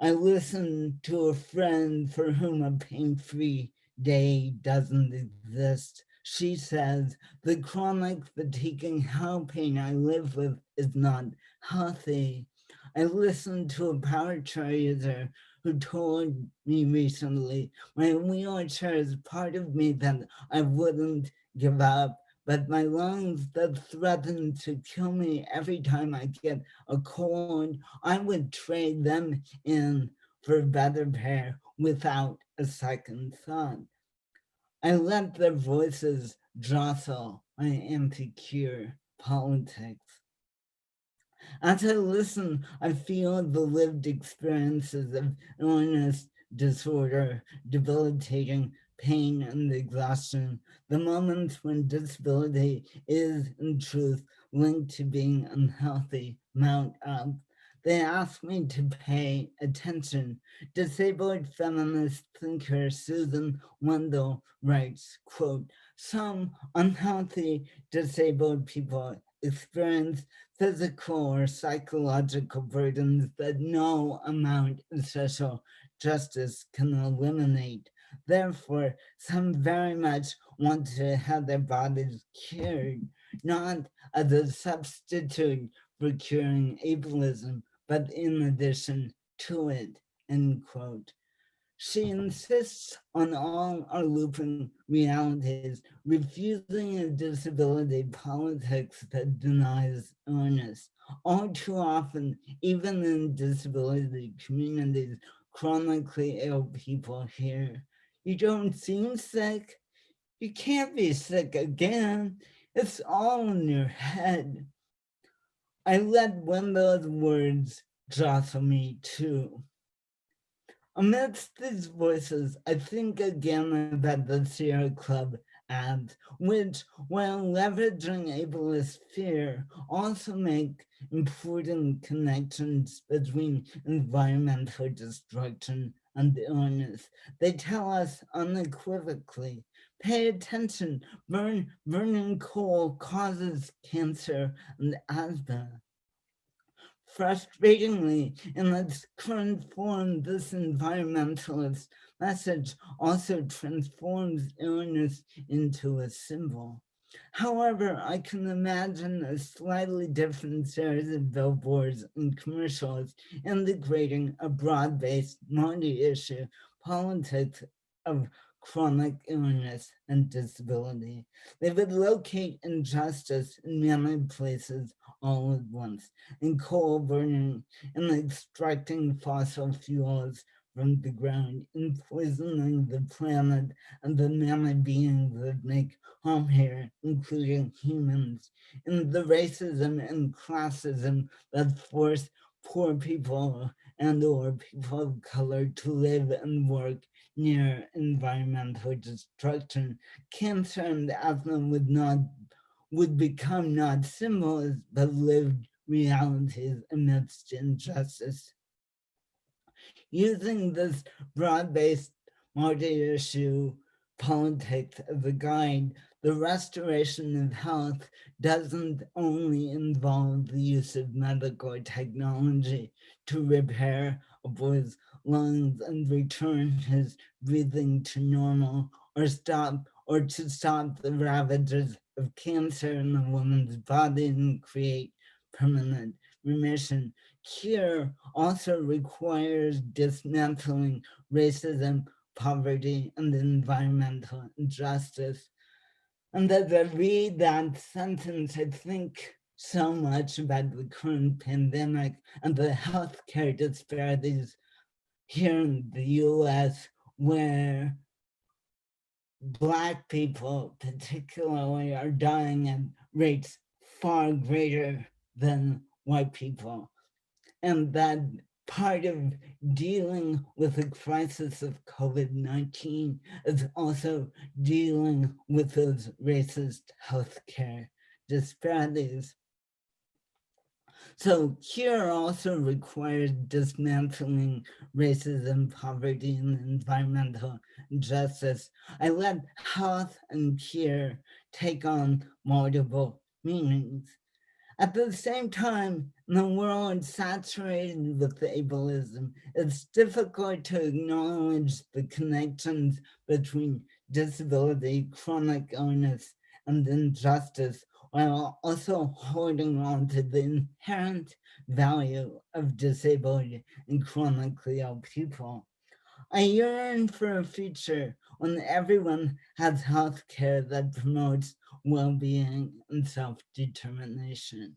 I listened to a friend for whom a pain-free day doesn't exist. She says, the chronic fatiguing health pain I live with is not healthy. I listened to a power chair user who told me recently, my wheelchair is part of me that I wouldn't give up, but my lungs that threaten to kill me every time I get a cold, I would trade them in for a better pair without a second thought. I let their voices jostle my anti-cure politics. As I listen, I feel the lived experiences of illness, disorder, debilitating pain, and exhaustion, the moments when disability is, in truth, linked to being unhealthy, mount up. They ask me to pay attention. Disabled feminist thinker Susan Wendell writes, quote, some unhealthy disabled people experience physical or psychological burdens that no amount of social justice can eliminate. Therefore, some very much want to have their bodies cured. not as a substitute for curing ableism, but in addition to it, end quote. She insists on all our looping realities, refusing a disability politics that denies illness. All too often, even in disability communities, chronically ill people hear, "You don't seem sick. You can't be sick again. It's all in your head." I let one of those words jostle me too. Amidst these voices, I think again about the Sierra Club ads, which, while leveraging ableist fear, also make important connections between environmental destruction and illness. They tell us unequivocally, pay attention, burning coal causes cancer and asthma. Frustratingly, in its current form, this environmentalist message also transforms illness into a symbol. However, I can imagine a slightly different series of billboards and commercials integrating a broad-based multi-issue politics of chronic illness and disability. They would locate injustice in many places all at once, in coal burning and extracting fossil fuels from the ground and poisoning the planet and the many beings that make home here, including humans, and the racism and classism that force poor people and or people of color to live and work near environmental destruction. Cancer and asthma would become not symbols but lived realities amidst injustice. Using this broad-based multi-issue politics as a guide, the restoration of health doesn't only involve the use of medical technology to repair a boy's lungs and return his breathing to normal, or to stop the ravages of cancer in a woman's body and create permanent remission. Cure also requires dismantling racism, poverty, and environmental injustice. And as I read that sentence, I think so much about the current pandemic and the healthcare disparities here in the US, where Black people, particularly, are dying at rates far greater than white people. And that part of dealing with the crisis of COVID-19 is also dealing with those racist healthcare disparities. So cure also requires dismantling racism, poverty, and environmental injustice. I let health and cure take on multiple meanings. At the same time, in a world saturated with ableism, it's difficult to acknowledge the connections between disability, chronic illness, and injustice, while also holding on to the inherent value of disabled and chronically ill people. I yearn for a future when everyone has health care that promotes well-being and self-determination,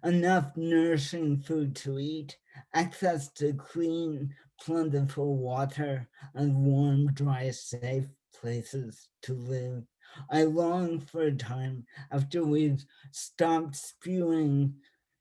enough nourishing food to eat, access to clean, plentiful water, and warm, dry, safe places to live. I long for a time after we've stopped spewing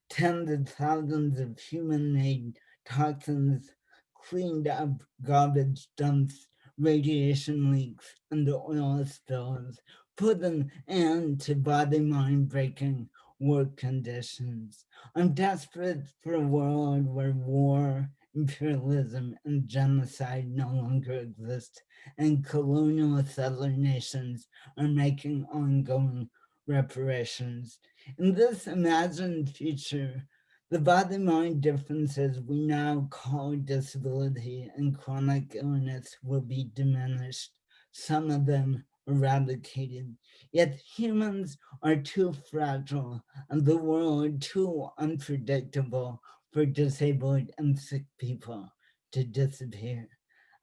tens of thousands of human-made toxins, cleaned up garbage dumps, radiation leaks, and oil spills, put an end to body-mind breaking work conditions. I'm desperate for a world where war, imperialism, and genocide no longer exist, and colonial settler nations are making ongoing reparations. In this imagined future, the body-mind differences we now call disability and chronic illness will be diminished, some of them eradicated. Yet humans are too fragile and the world too unpredictable for disabled and sick people to disappear.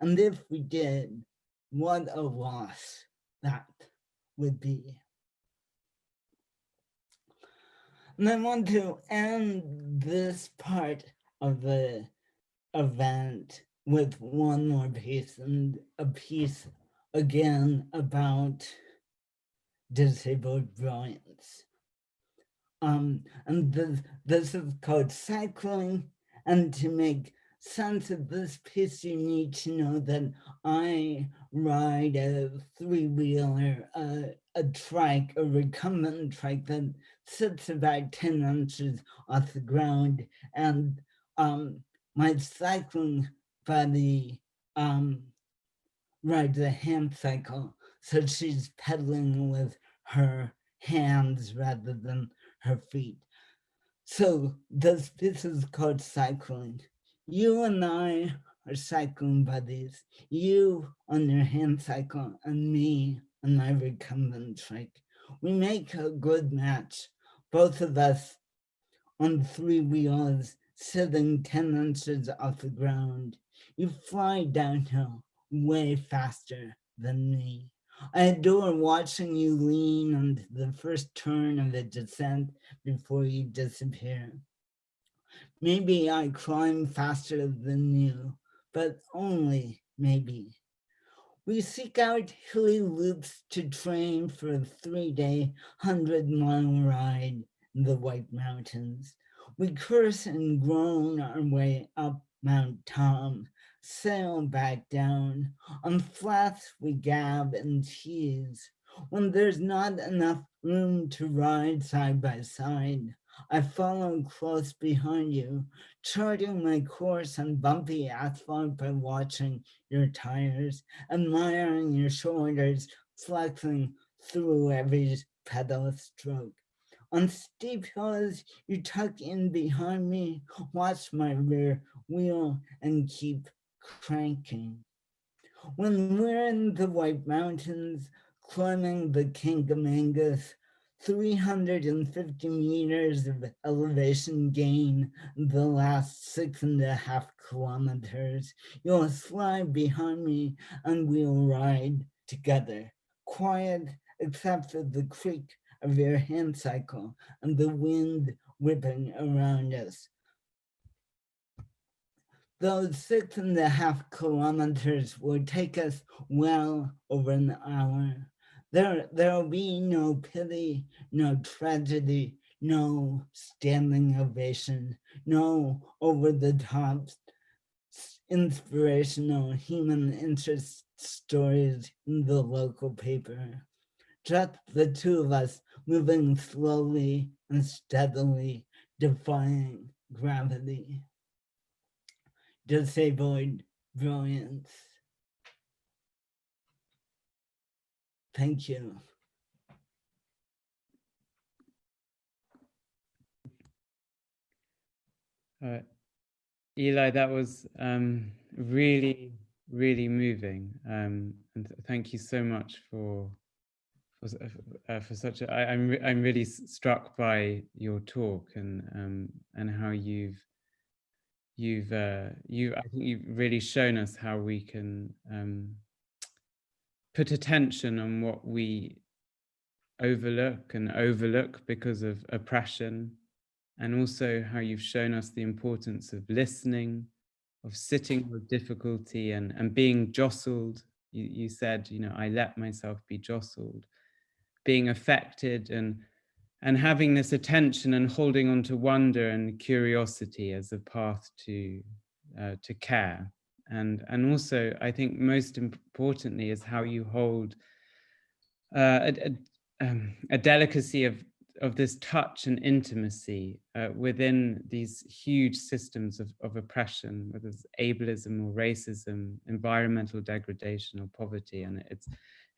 And if we did, what a loss that would be. And I want to end this part of the event with one more piece, and a piece again about disabled brilliance. And this is called Cycling. And to make sense of this piece, you need to know that I ride a three-wheeler, a trike, a recumbent trike that sits about 10 inches off the ground. And my cycling buddy rides a hand cycle, so she's pedaling with her hands rather than her feet. So this is called cycling. You and I are cycling buddies. You on your hand cycle and me on my recumbent trike. We make a good match. Both of us on three wheels, sitting 10 inches off the ground. You fly downhill way faster than me. I adore watching you lean on the first turn of a descent before you disappear. Maybe I climb faster than you, but only maybe. We seek out hilly loops to train for a 3-day, 100-mile ride in the White Mountains. We curse and groan our way up Mount Tom, sail back down. On flats we gab and tease. When there's not enough room to ride side by side, I follow close behind you, charting my course on bumpy asphalt by watching your tires, admiring your shoulders, flexing through every pedal stroke. On steep hills, you tuck in behind me, watch my rear wheel, and keep cranking. When we're in the White Mountains, climbing the Kangamangas, 350 meters of elevation gain the last 6.5 kilometers. You'll slide behind me and we'll ride together. Quiet except for the creak of your hand cycle and the wind whipping around us. Those 6.5 kilometers will take us well over an hour. There'll be no pity, no tragedy, no standing ovation, no over-the-top inspirational human interest stories in the local paper. Just the two of us moving slowly and steadily, defying gravity. Disabled brilliance. Thank you. Eli, that was really, really moving, and thank you so much for such a. I'm really struck by your talk and how I think you've really shown us how we can put attention on what we overlook because of oppression, and also how you've shown us the importance of listening, of sitting with difficulty and being jostled. You said, I let myself be jostled, being affected and having this attention and holding on to wonder and curiosity as a path to care. And also, I think most importantly is how you hold a delicacy of this touch and intimacy within these huge systems of oppression, whether it's ableism or racism, environmental degradation or poverty. And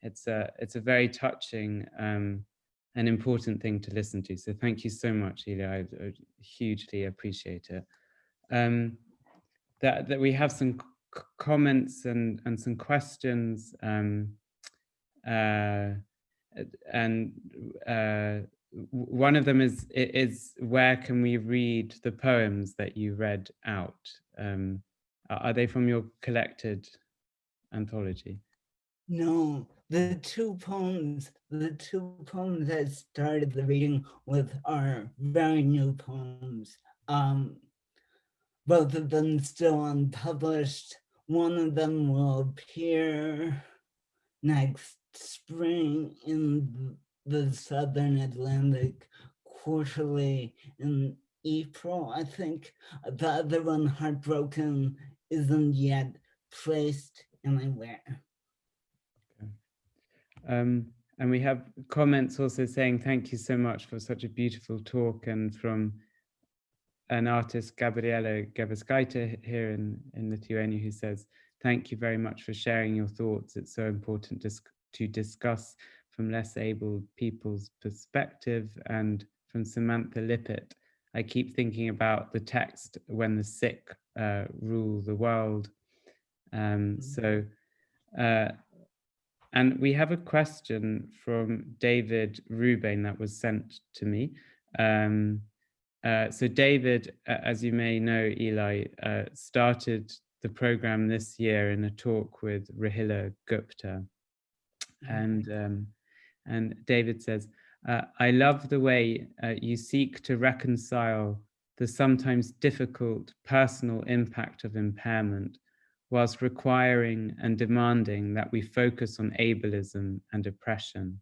it's a very touching and important thing to listen to. So thank you so much, Eli. I hugely appreciate it. That we have some comments and some questions and one of them is where can we read the poems that you read out? Are they from your collected anthology? No, the two poems I started the reading with are very new poems. Both of them still unpublished. One of them will appear next spring in the Southern Atlantic Quarterly in April, I think. The other one, Heartbroken, isn't yet placed anywhere. And we have comments also saying, thank you so much for such a beautiful talk, and from an artist, Gabriela Gebeskaita here in Lithuania, who says, thank you very much for sharing your thoughts. It's so important to discuss from less able people's perspective. And from Samantha Lippett, I keep thinking about the text, when the sick rule the world. And we have a question from David Rubain that was sent to me. So David, as you may know, Eli, started the program this year in a talk with Rahila Gupta. And David says, I love the way you seek to reconcile the sometimes difficult personal impact of impairment, whilst requiring and demanding that we focus on ableism and oppression.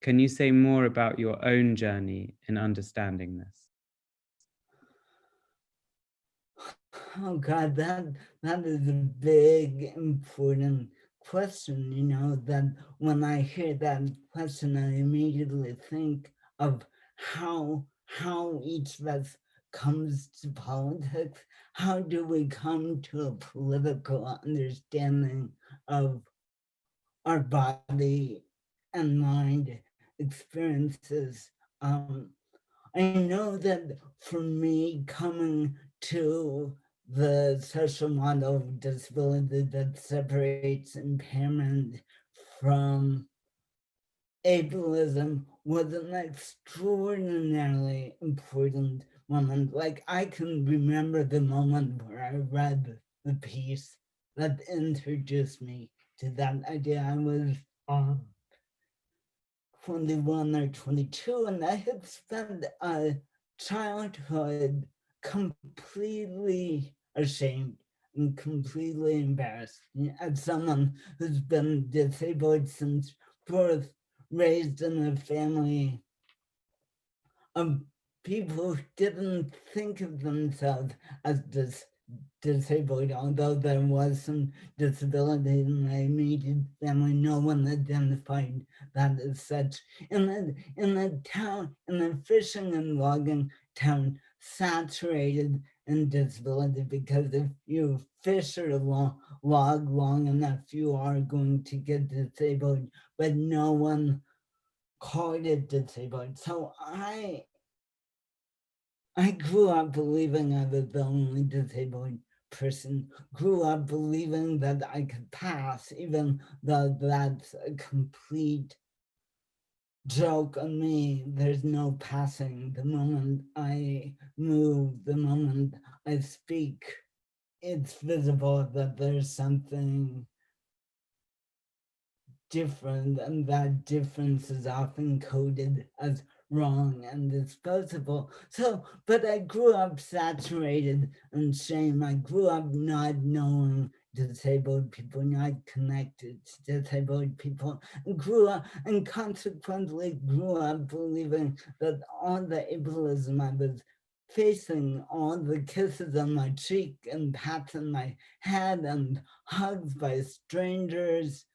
Can you say more about your own journey in understanding this? Oh God, that is a big, important question. You know, that when I hear that question, I immediately think of how each of us comes to politics. How do we come to a political understanding of our body and mind experiences? I know that for me, coming to the social model of disability that separates impairment from ableism was an extraordinarily important moment. Like, I can remember the moment where I read the piece that introduced me to that idea. I was 21 or 22, and I had spent a childhood completely ashamed and completely embarrassed. As someone who's been disabled since birth, raised in a family of people who didn't think of themselves as disabled, although there was some disability in my immediate family, no one identified that as such. In the town, in the fishing and logging town, saturated in disability, because if you fish or log long enough, you are going to get disabled, but no one called it disabled. So I grew up believing I was the only disabled person, grew up believing that I could pass, even though that's a complete joke on me. There's no passing. The moment I move, the moment I speak, it's visible that there's something different, and that difference is often coded as wrong and disposable. So, but I grew up saturated in shame. I grew up not knowing disabled people, not connected to disabled people, and grew up, and consequently grew up believing that all the ableism I was facing, all the kisses on my cheek and pats on my head and hugs by strangers,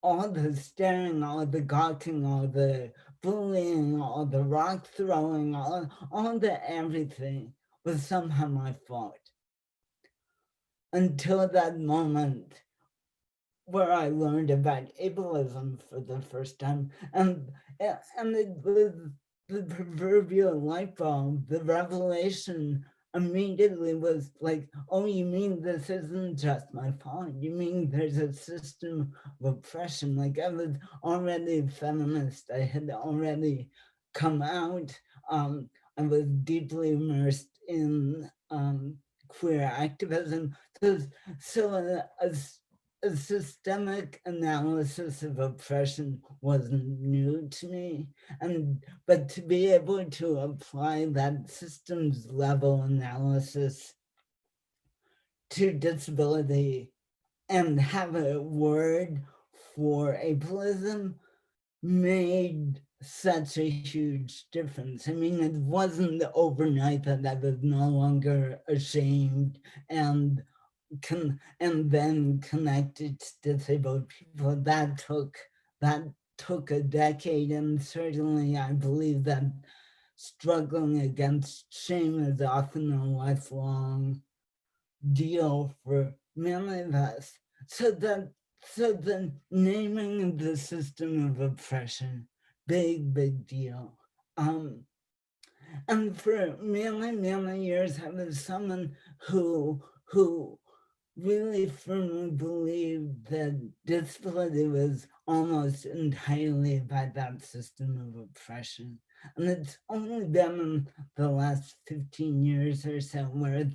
all the staring, all the gawking, all the bullying, all the rock throwing, all the everything was somehow my fault. Until that moment where I learned about ableism for the first time, and it was the proverbial light bulb, the revelation immediately was like, oh, you mean this isn't just my fault? You mean there's a system of oppression? Like, I was already a feminist. I had already come out. I was deeply immersed in queer activism. So a systemic analysis of oppression wasn't new to me. But to be able to apply that systems level analysis to disability and have a word for ableism made such a huge difference. I mean, it wasn't overnight that I was no longer ashamed and and then connected to disabled people. That took a decade, and certainly I believe that struggling against shame is often a lifelong deal for many of us. So the naming of the system of oppression, big deal. And for many years, I was someone who really firmly believed that disability was almost entirely by that system of oppression. And it's only been in the last 15 years or so where it's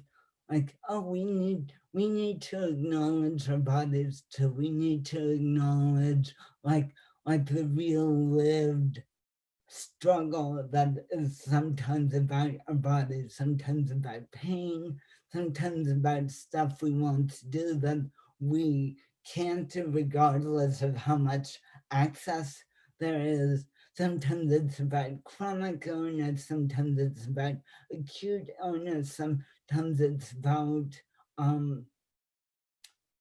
like, oh, we need to acknowledge our bodies too. We need to acknowledge like the real lived struggle that is sometimes about our bodies, sometimes about pain, sometimes about stuff we want to do that we can't do regardless of how much access there is. Sometimes it's about chronic illness, sometimes it's about acute illness, sometimes it's about um,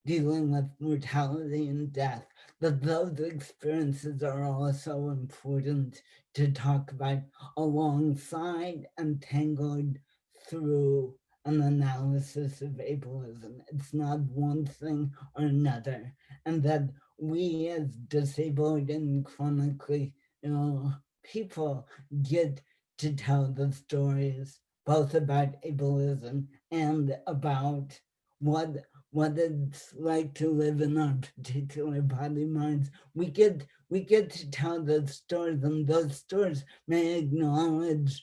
dealing with mortality and death, that those experiences are also important to talk about alongside and tangled through an analysis of ableism. It's not one thing or another, and that we as disabled and chronically ill people get to tell the stories both about ableism and about what what it's like to live in our particular body minds. We get to tell those stories, and those stories may acknowledge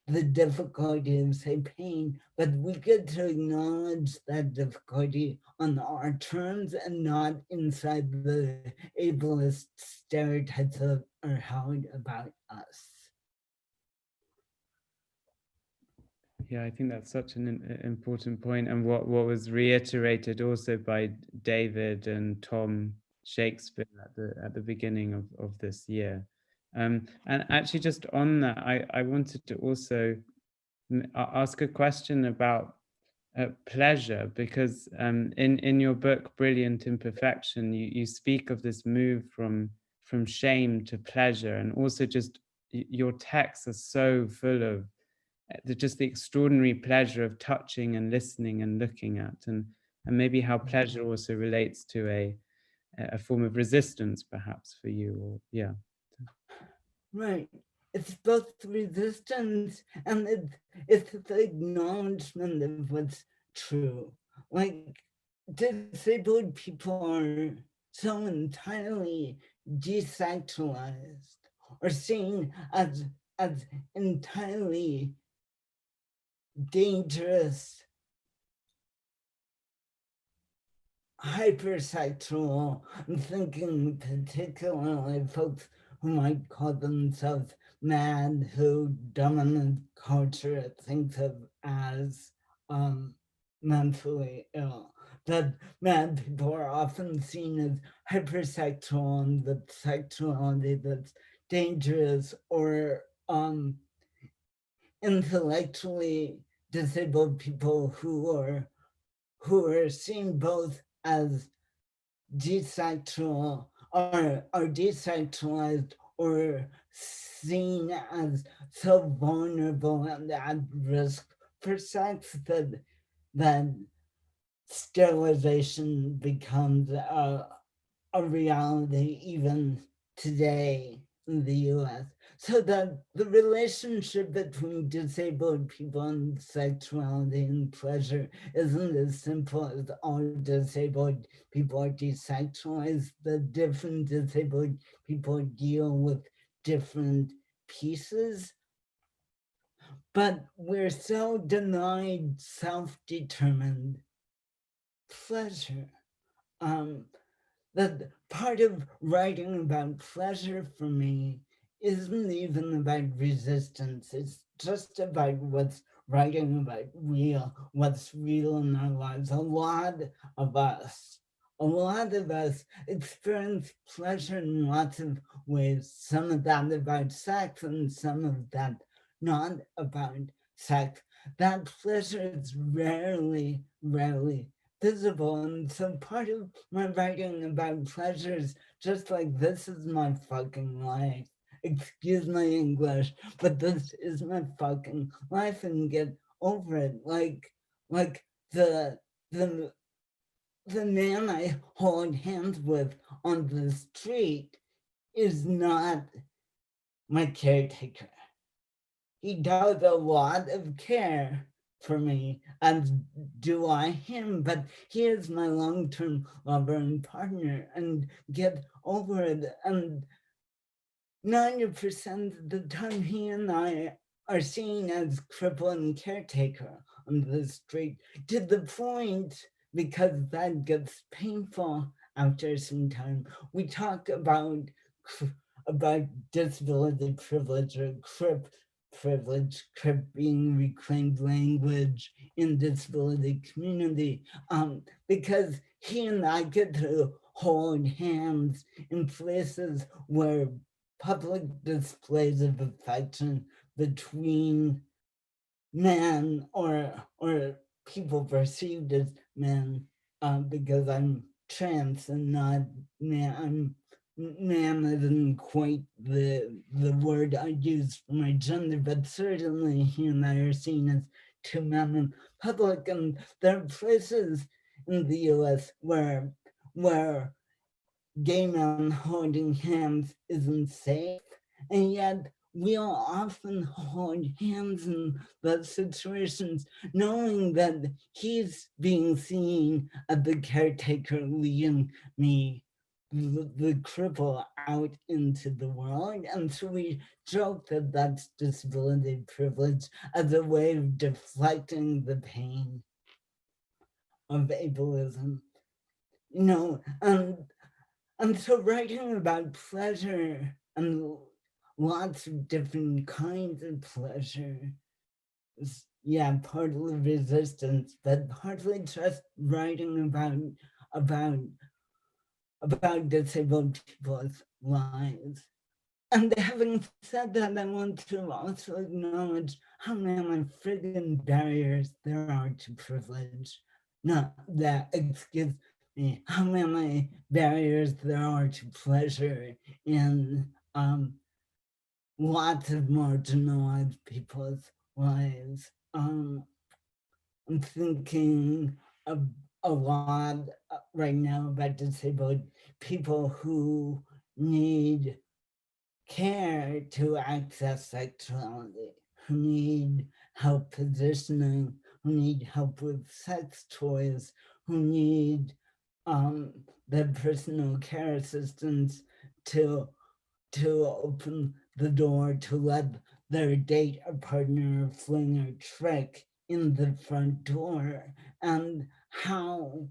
the difficulty of say pain, but we get to acknowledge that difficulty on our terms and not inside the ableist stereotypes that are held about us. Yeah, I think that's such an important point, and what was reiterated also by David and Tom Shakespeare at the beginning of this year. And actually, just on that, I wanted to also ask a question about pleasure, because in your book Brilliant Imperfection, you speak of this move from shame to pleasure, and also just your texts are so full of just the extraordinary pleasure of touching and listening and looking at, and maybe how pleasure also relates to a form of resistance, perhaps, for you. Or yeah. Right. It's both resistance and it's the acknowledgement of what's true. Like, disabled people are so entirely desexualized or seen as entirely dangerous, hypersexual. I'm thinking particularly of folks who might call themselves mad, who dominant culture thinks of as um, mentally ill. That mad people are often seen as hypersexual and with sexuality that's dangerous, or intellectually disabled people who are seen both as desexual or desexualized, or seen as so vulnerable and at risk for sex that sterilization becomes a reality even today. in the US. So that the relationship between disabled people and sexuality and pleasure isn't as simple as all disabled people are desexualized. The different disabled people deal with different pieces, but we're so denied self-determined pleasure. Um, that part of writing about pleasure for me isn't even about resistance. It's just about what's real in our lives. A lot of us experience pleasure in lots of ways. Some of that about sex and some of that not about sex. That pleasure is rarely visible. And so part of my writing about pleasures, just like this is my fucking life. Excuse my English, but this is my fucking life and get over it. Like the the the man I hold hands with on the street is not my caretaker. He does a lot of care for me, and do I him, but he is my long-term lover and partner, and get over it. And 90% of the time he and I are seen as cripple and caretaker on the street, to the point, because that gets painful after some time. We talk about disability privilege or CRIP privilege, CRIP being reclaimed language in disability community, because he and I get to hold hands in places where public displays of affection between men or people perceived as men, because I'm trans and not man. Man isn't quite the word I use for my gender, but certainly he and I are seen as two men in public, and there are places in the US where gay men holding hands isn't safe, and yet we'll often hold hands in those situations, knowing that he's being seen as the caretaker leading me, the cripple, out into the world. And so we joke that that's disability privilege as a way of deflecting the pain of ableism. You know, and so writing about pleasure and lots of different kinds of pleasure is, yeah, partly resistance, but partly just writing about about disabled people's lives. And having said that, I want to also acknowledge how many friggin' barriers there are to privilege. Not that, excuse me, how many barriers there are to pleasure in lots of marginalized people's lives. I'm thinking of a lot right now about disabled people who need care to access sexuality, who need help positioning, who need help with sex toys, who need their personal care assistants to open the door to let their date or partner or fling or trick in the front door, and how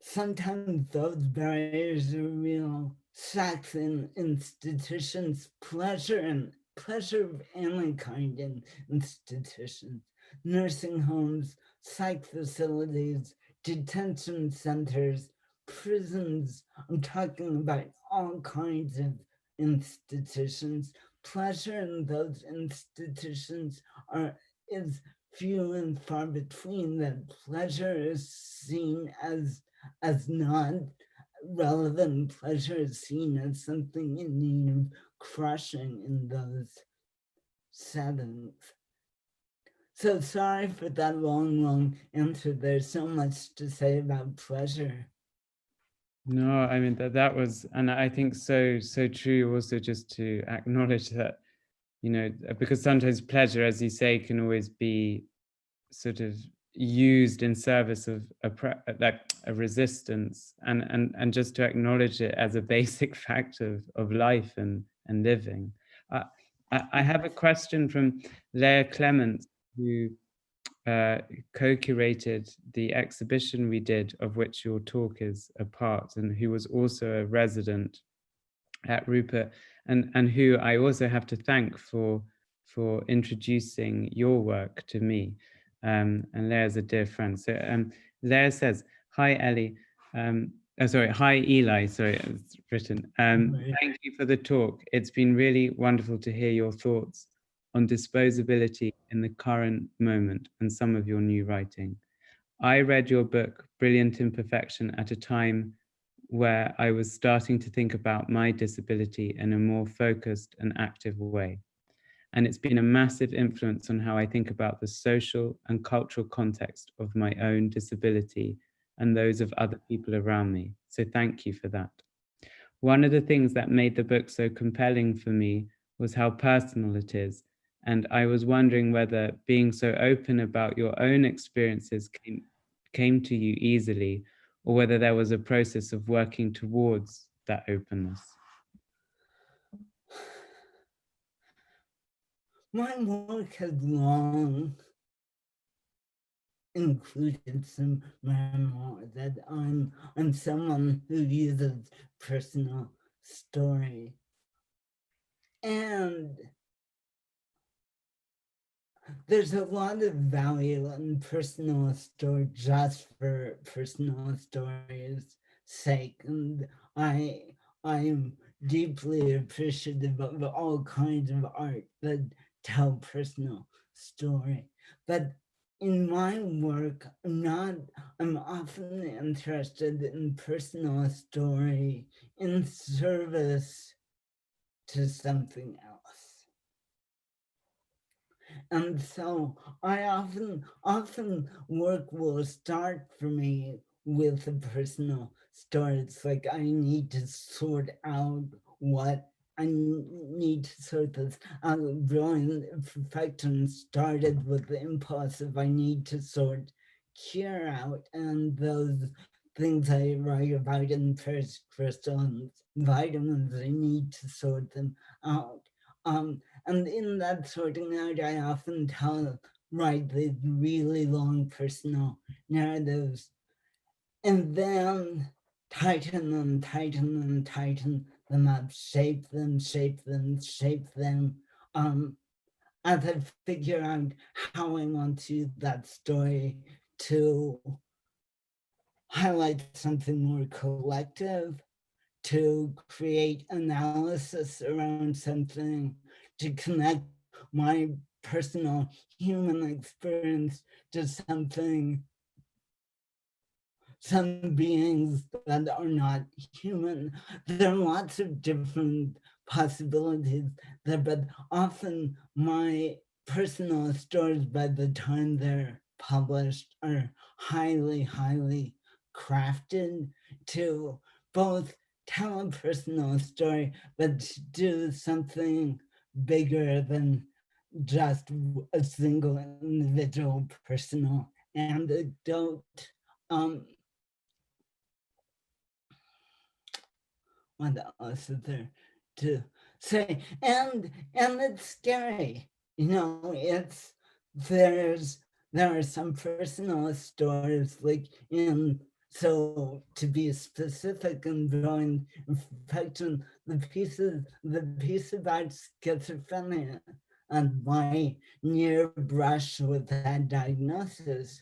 sometimes those barriers are real. Sex in institutions, pleasure of any kind in institutions, nursing homes, psych facilities, detention centers, prisons. I'm talking about all kinds of institutions. Pleasure in those institutions is few and far between. That pleasure is seen as not relevant. Pleasure is seen as something in need of crushing in those settings. So sorry for that long answer. There's so much to say about pleasure. No, I mean that was, and I think so true. Also, just to acknowledge that, because sometimes pleasure, as you say, can always be sort of used in service of like a resistance, and just to acknowledge it as a basic fact of life and living. I, I have a question from Leah Clements, who uh, co-curated the exhibition we did, of which your talk is a part, and who was also a resident at Rupert, and who I also have to thank for introducing your work to me. And Leah's a dear friend. So Leah says, "Hi Ellie." Sorry, hi Eli. Sorry, it's written. Thank you for the talk. It's been really wonderful to hear your thoughts on disposability in the current moment and some of your new writing. I read your book, Brilliant Imperfection, at a time where I was starting to think about my disability in a more focused and active way. And it's been a massive influence on how I think about the social and cultural context of my own disability and those of other people around me. So thank you for that. One of the things that made the book so compelling for me was how personal it is. And I was wondering whether being so open about your own experiences came to you easily, or whether there was a process of working towards that openness. My work has long included some memoir that I'm someone who uses personal story. And there's a lot of value in personal story just for personal stories' sake. And I'm deeply appreciative of all kinds of art that tell personal story. But in my work, I'm often interested in personal story in service to something else. And so I often work will start for me with a personal story. It's like I need to sort out what I need to sort this out. Brilliant Perfection started with the impulse of I need to sort cure out, and those things I write about in first crystals, vitamins, I need to sort them out. And in that sorting out, I often write these really long personal narratives and then tighten them up, shape them, as I figure out how I want to that story to highlight something more collective, to create analysis around something, to connect my personal human experience to something, some beings that are not human. There are lots of different possibilities there, but often my personal stories, by the time they're published, are highly crafted to both tell a personal story, but to do something bigger than just a single individual personal anecdote. Um, what else is there to say? And it's scary, it's there are some personal stories like in, so to be specific and drawing infection, the piece about schizophrenia and my near brush with that diagnosis,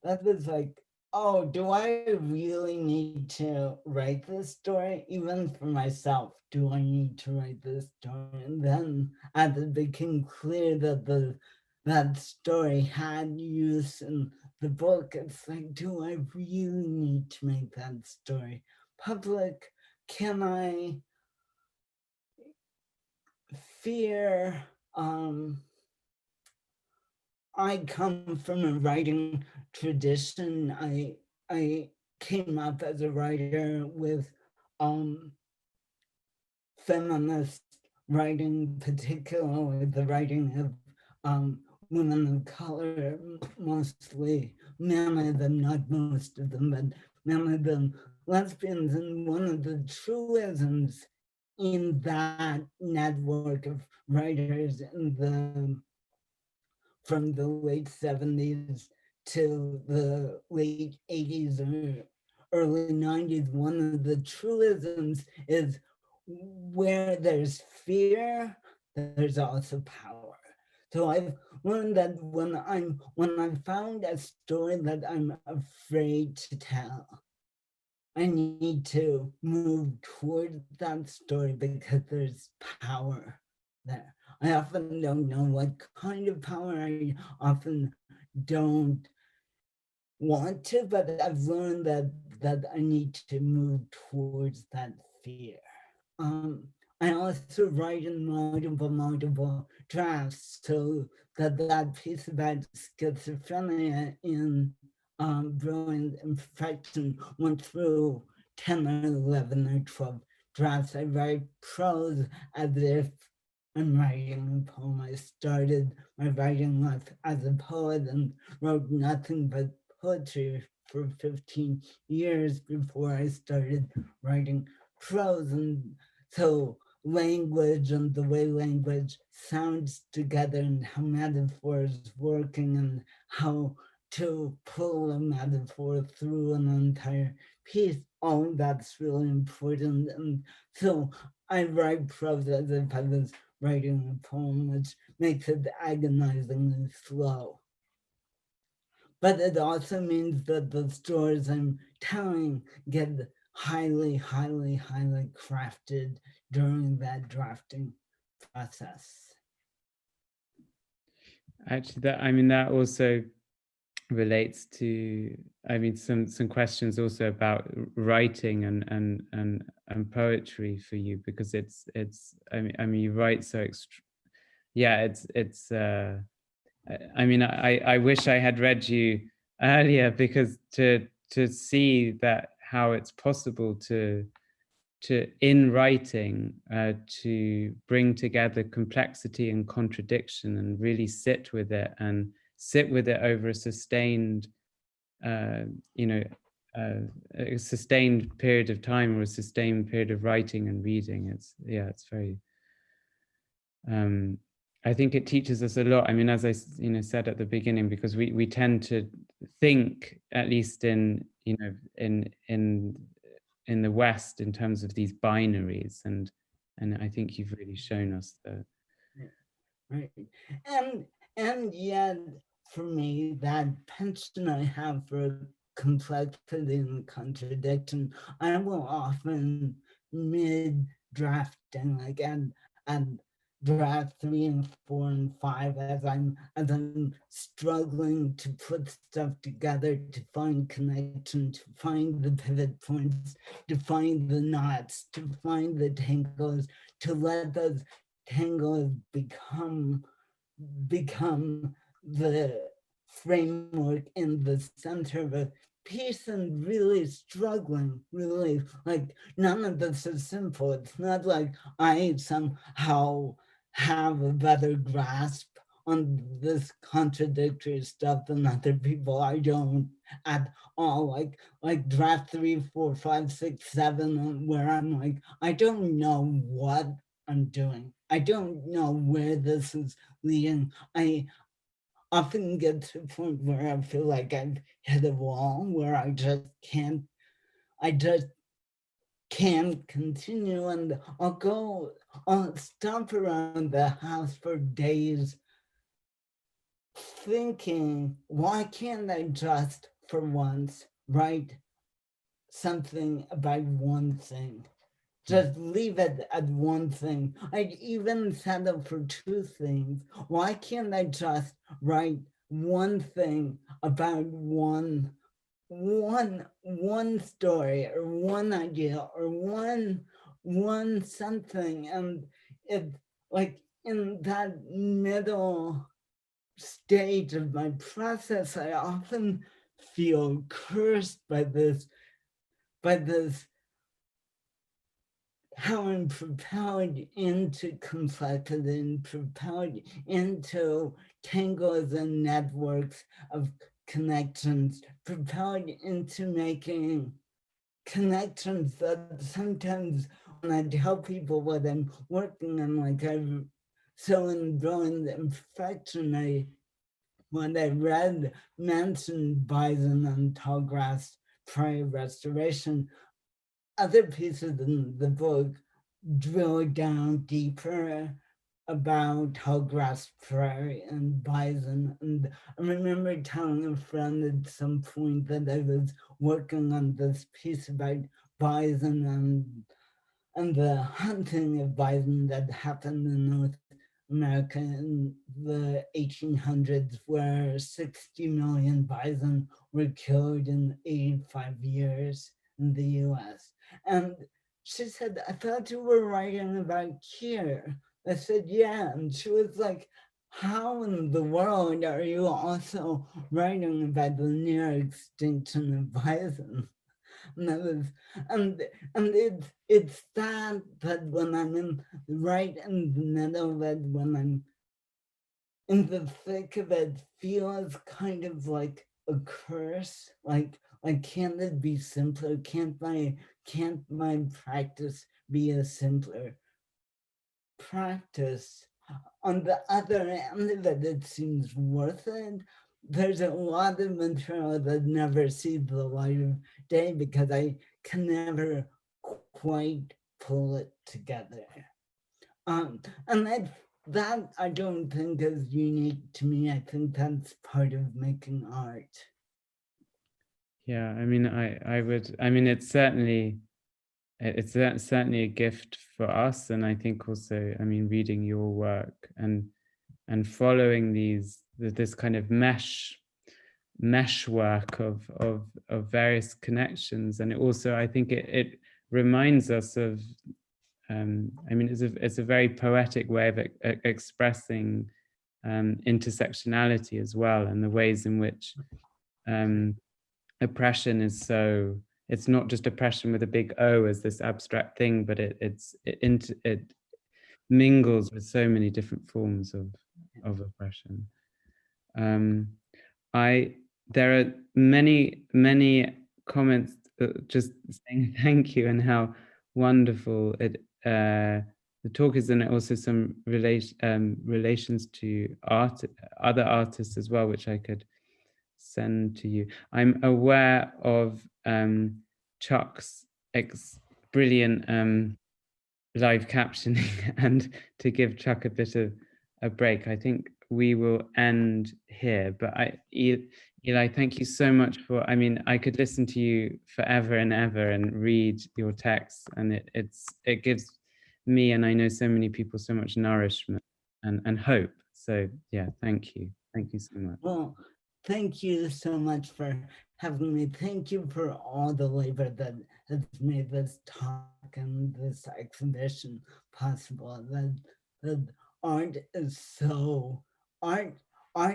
that was like, oh, do I really need to write this story? Even for myself, do I need to write this story? And then as it became clear that that story had use in the book, it's like, do I really need to make that story public? Can I fear I come from a writing tradition. I came up as a writer with feminist writing, particularly the writing of women of color, mostly, many of them, not most of them, but many of them lesbians. And one of the truisms in that network of writers from the late 70s to the late 80s or early 90s, one of the truisms is where there's fear, there's also power. So I've learned that when I found a story that I'm afraid to tell, I need to move toward that story because there's power there. I often don't know what kind of power. I often don't want to, but I've learned that I need to move towards that fear. I also write in multiple drafts, so that piece about schizophrenia in Brilliant Imperfection went through 10 or 11 or 12 drafts. I write prose as if I'm writing a poem. I started my writing life as a poet and wrote nothing but poetry for 15 years before I started writing prose. And so language and the way language sounds together and how metaphors working and how to pull a metaphor through an entire piece, all that's really important. And so I write prose as if I was writing a poem, which makes it agonizingly slow. But it also means that the stories I'm telling get highly crafted during that drafting process. Actually, that also relates to, some questions also about writing and poetry for you, because it's you write so I wish I had read you earlier, because to see that how it's possible to in writing to bring together complexity and contradiction and really sit with it over a sustained a sustained period of time, or a sustained period of writing and reading. It's very I think it teaches us a lot. As I said at the beginning, because we tend to think, at least in the West, in terms of these binaries, and I think you've really shown us that. Right. And yet for me, that penchant I have for complexity and contradiction, I will often mid drafting, like and draft 3 and 4 and 5, as I'm struggling to put stuff together, to find connection, to find the pivot points, to find the knots, to find the tangles, to let those tangles become the framework in the center of a piece, and really struggling, really, like, none of this is simple. It's not like I somehow have a better grasp on this contradictory stuff than other people. I don't at all. Like draft 3, 4, 5, 6, 7, where I'm like, I don't know what I'm doing. I don't know where this is leading. I often get to a point where I feel like I've hit a wall, where I just can't continue, and I'll stomp around the house for days thinking, why can't I just for once write something about one thing? Just leave it at one thing. I'd even settle for 2 things. Why can't I just write one thing about one story, or one idea, or one something? And it, like, in that middle stage of my process, I often feel cursed by this by this, how I'm propelled into complexity and propelled into tangles and networks of connections, propelled into making connections that sometimes when I tell people what I'm working on, like I'm so enjoying the imperfection, when I read mentioned bison and tall grass prairie restoration, other pieces in the book drill down deeper about tall grass prairie and bison. And I remember telling a friend at some point that I was working on this piece about bison and the hunting of bison that happened in North America in the 1800s, where 60 million bison were killed in 85 years in the US. And she said, I thought you were writing about here. I said, yeah. And she was like, how in the world are you also writing about the near extinction of bison? And I was, and it's that when I'm in right in the middle of it, when I'm in the thick of it, feels kind of like a curse. Like can't it be simpler? Can't my practice be a simpler practice? On the other end of it, it seems worth it. There's a lot of material that never sees the light of day because I can never quite pull it together. And that I don't think is unique to me. I think that's part of making art. Yeah, I mean, I mean, it's certainly a gift for us, and I think also, I mean, reading your work and following this kind of meshwork of various connections, and it also, I think it reminds us of, I mean, it's a very poetic way of expressing intersectionality as well, and the ways in which oppression is so, it's not just oppression with a big O as this abstract thing, but it mingles with so many different forms of oppression. There are many comments just saying thank you and how wonderful the talk is, and also some relations to other artists as well, which I could send to you. I'm aware of Chuck's brilliant live captioning, and to give Chuck a bit of a break, I think we will end here. But Eli, thank you so much for, I mean, I could listen to you forever and ever and read your texts, and it gives me, and I know so many people, so much nourishment and hope. So yeah, thank you so much. Well, thank you so much for having me. Thank you for all the labor that has made this talk and this exhibition possible. That art is so art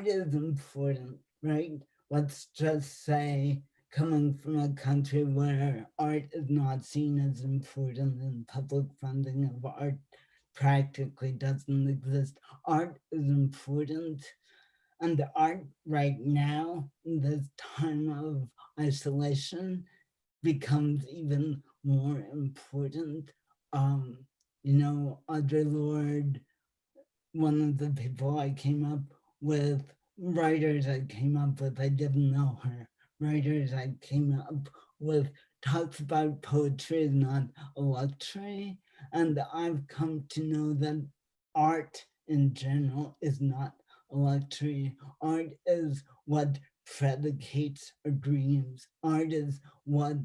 is important, right? Let's just say, coming from a country where art is not seen as important and public funding of art practically doesn't exist, art is important. And the art right now, in this time of isolation, becomes even more important. You know, Audre Lorde, one of the people I came up with, writers I came up with, I didn't know her. Writers I came up with talks about poetry is not a luxury. And I've come to know that art in general is not a luxury. Art is what predicates our dreams. Art is what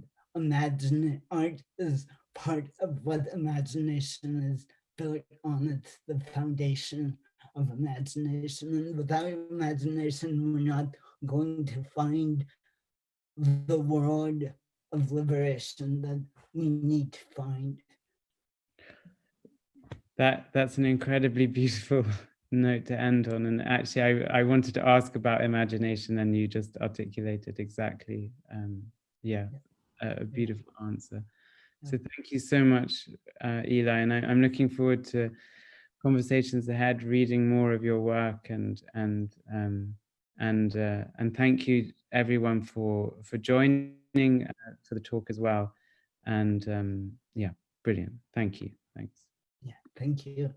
art is part of what imagination is built on. It's the foundation of imagination. And without imagination, we're not going to find the world of liberation that we need to find. That's an incredibly beautiful note to end on. And actually, I wanted to ask about imagination, and you just articulated exactly. Yeah. a beautiful answer. So thank you so much, Eli, and I'm looking forward to conversations ahead, reading more of your work, and thank you everyone for joining for the talk as well. And yeah, brilliant. Thank you. Thanks. Yeah, thank you.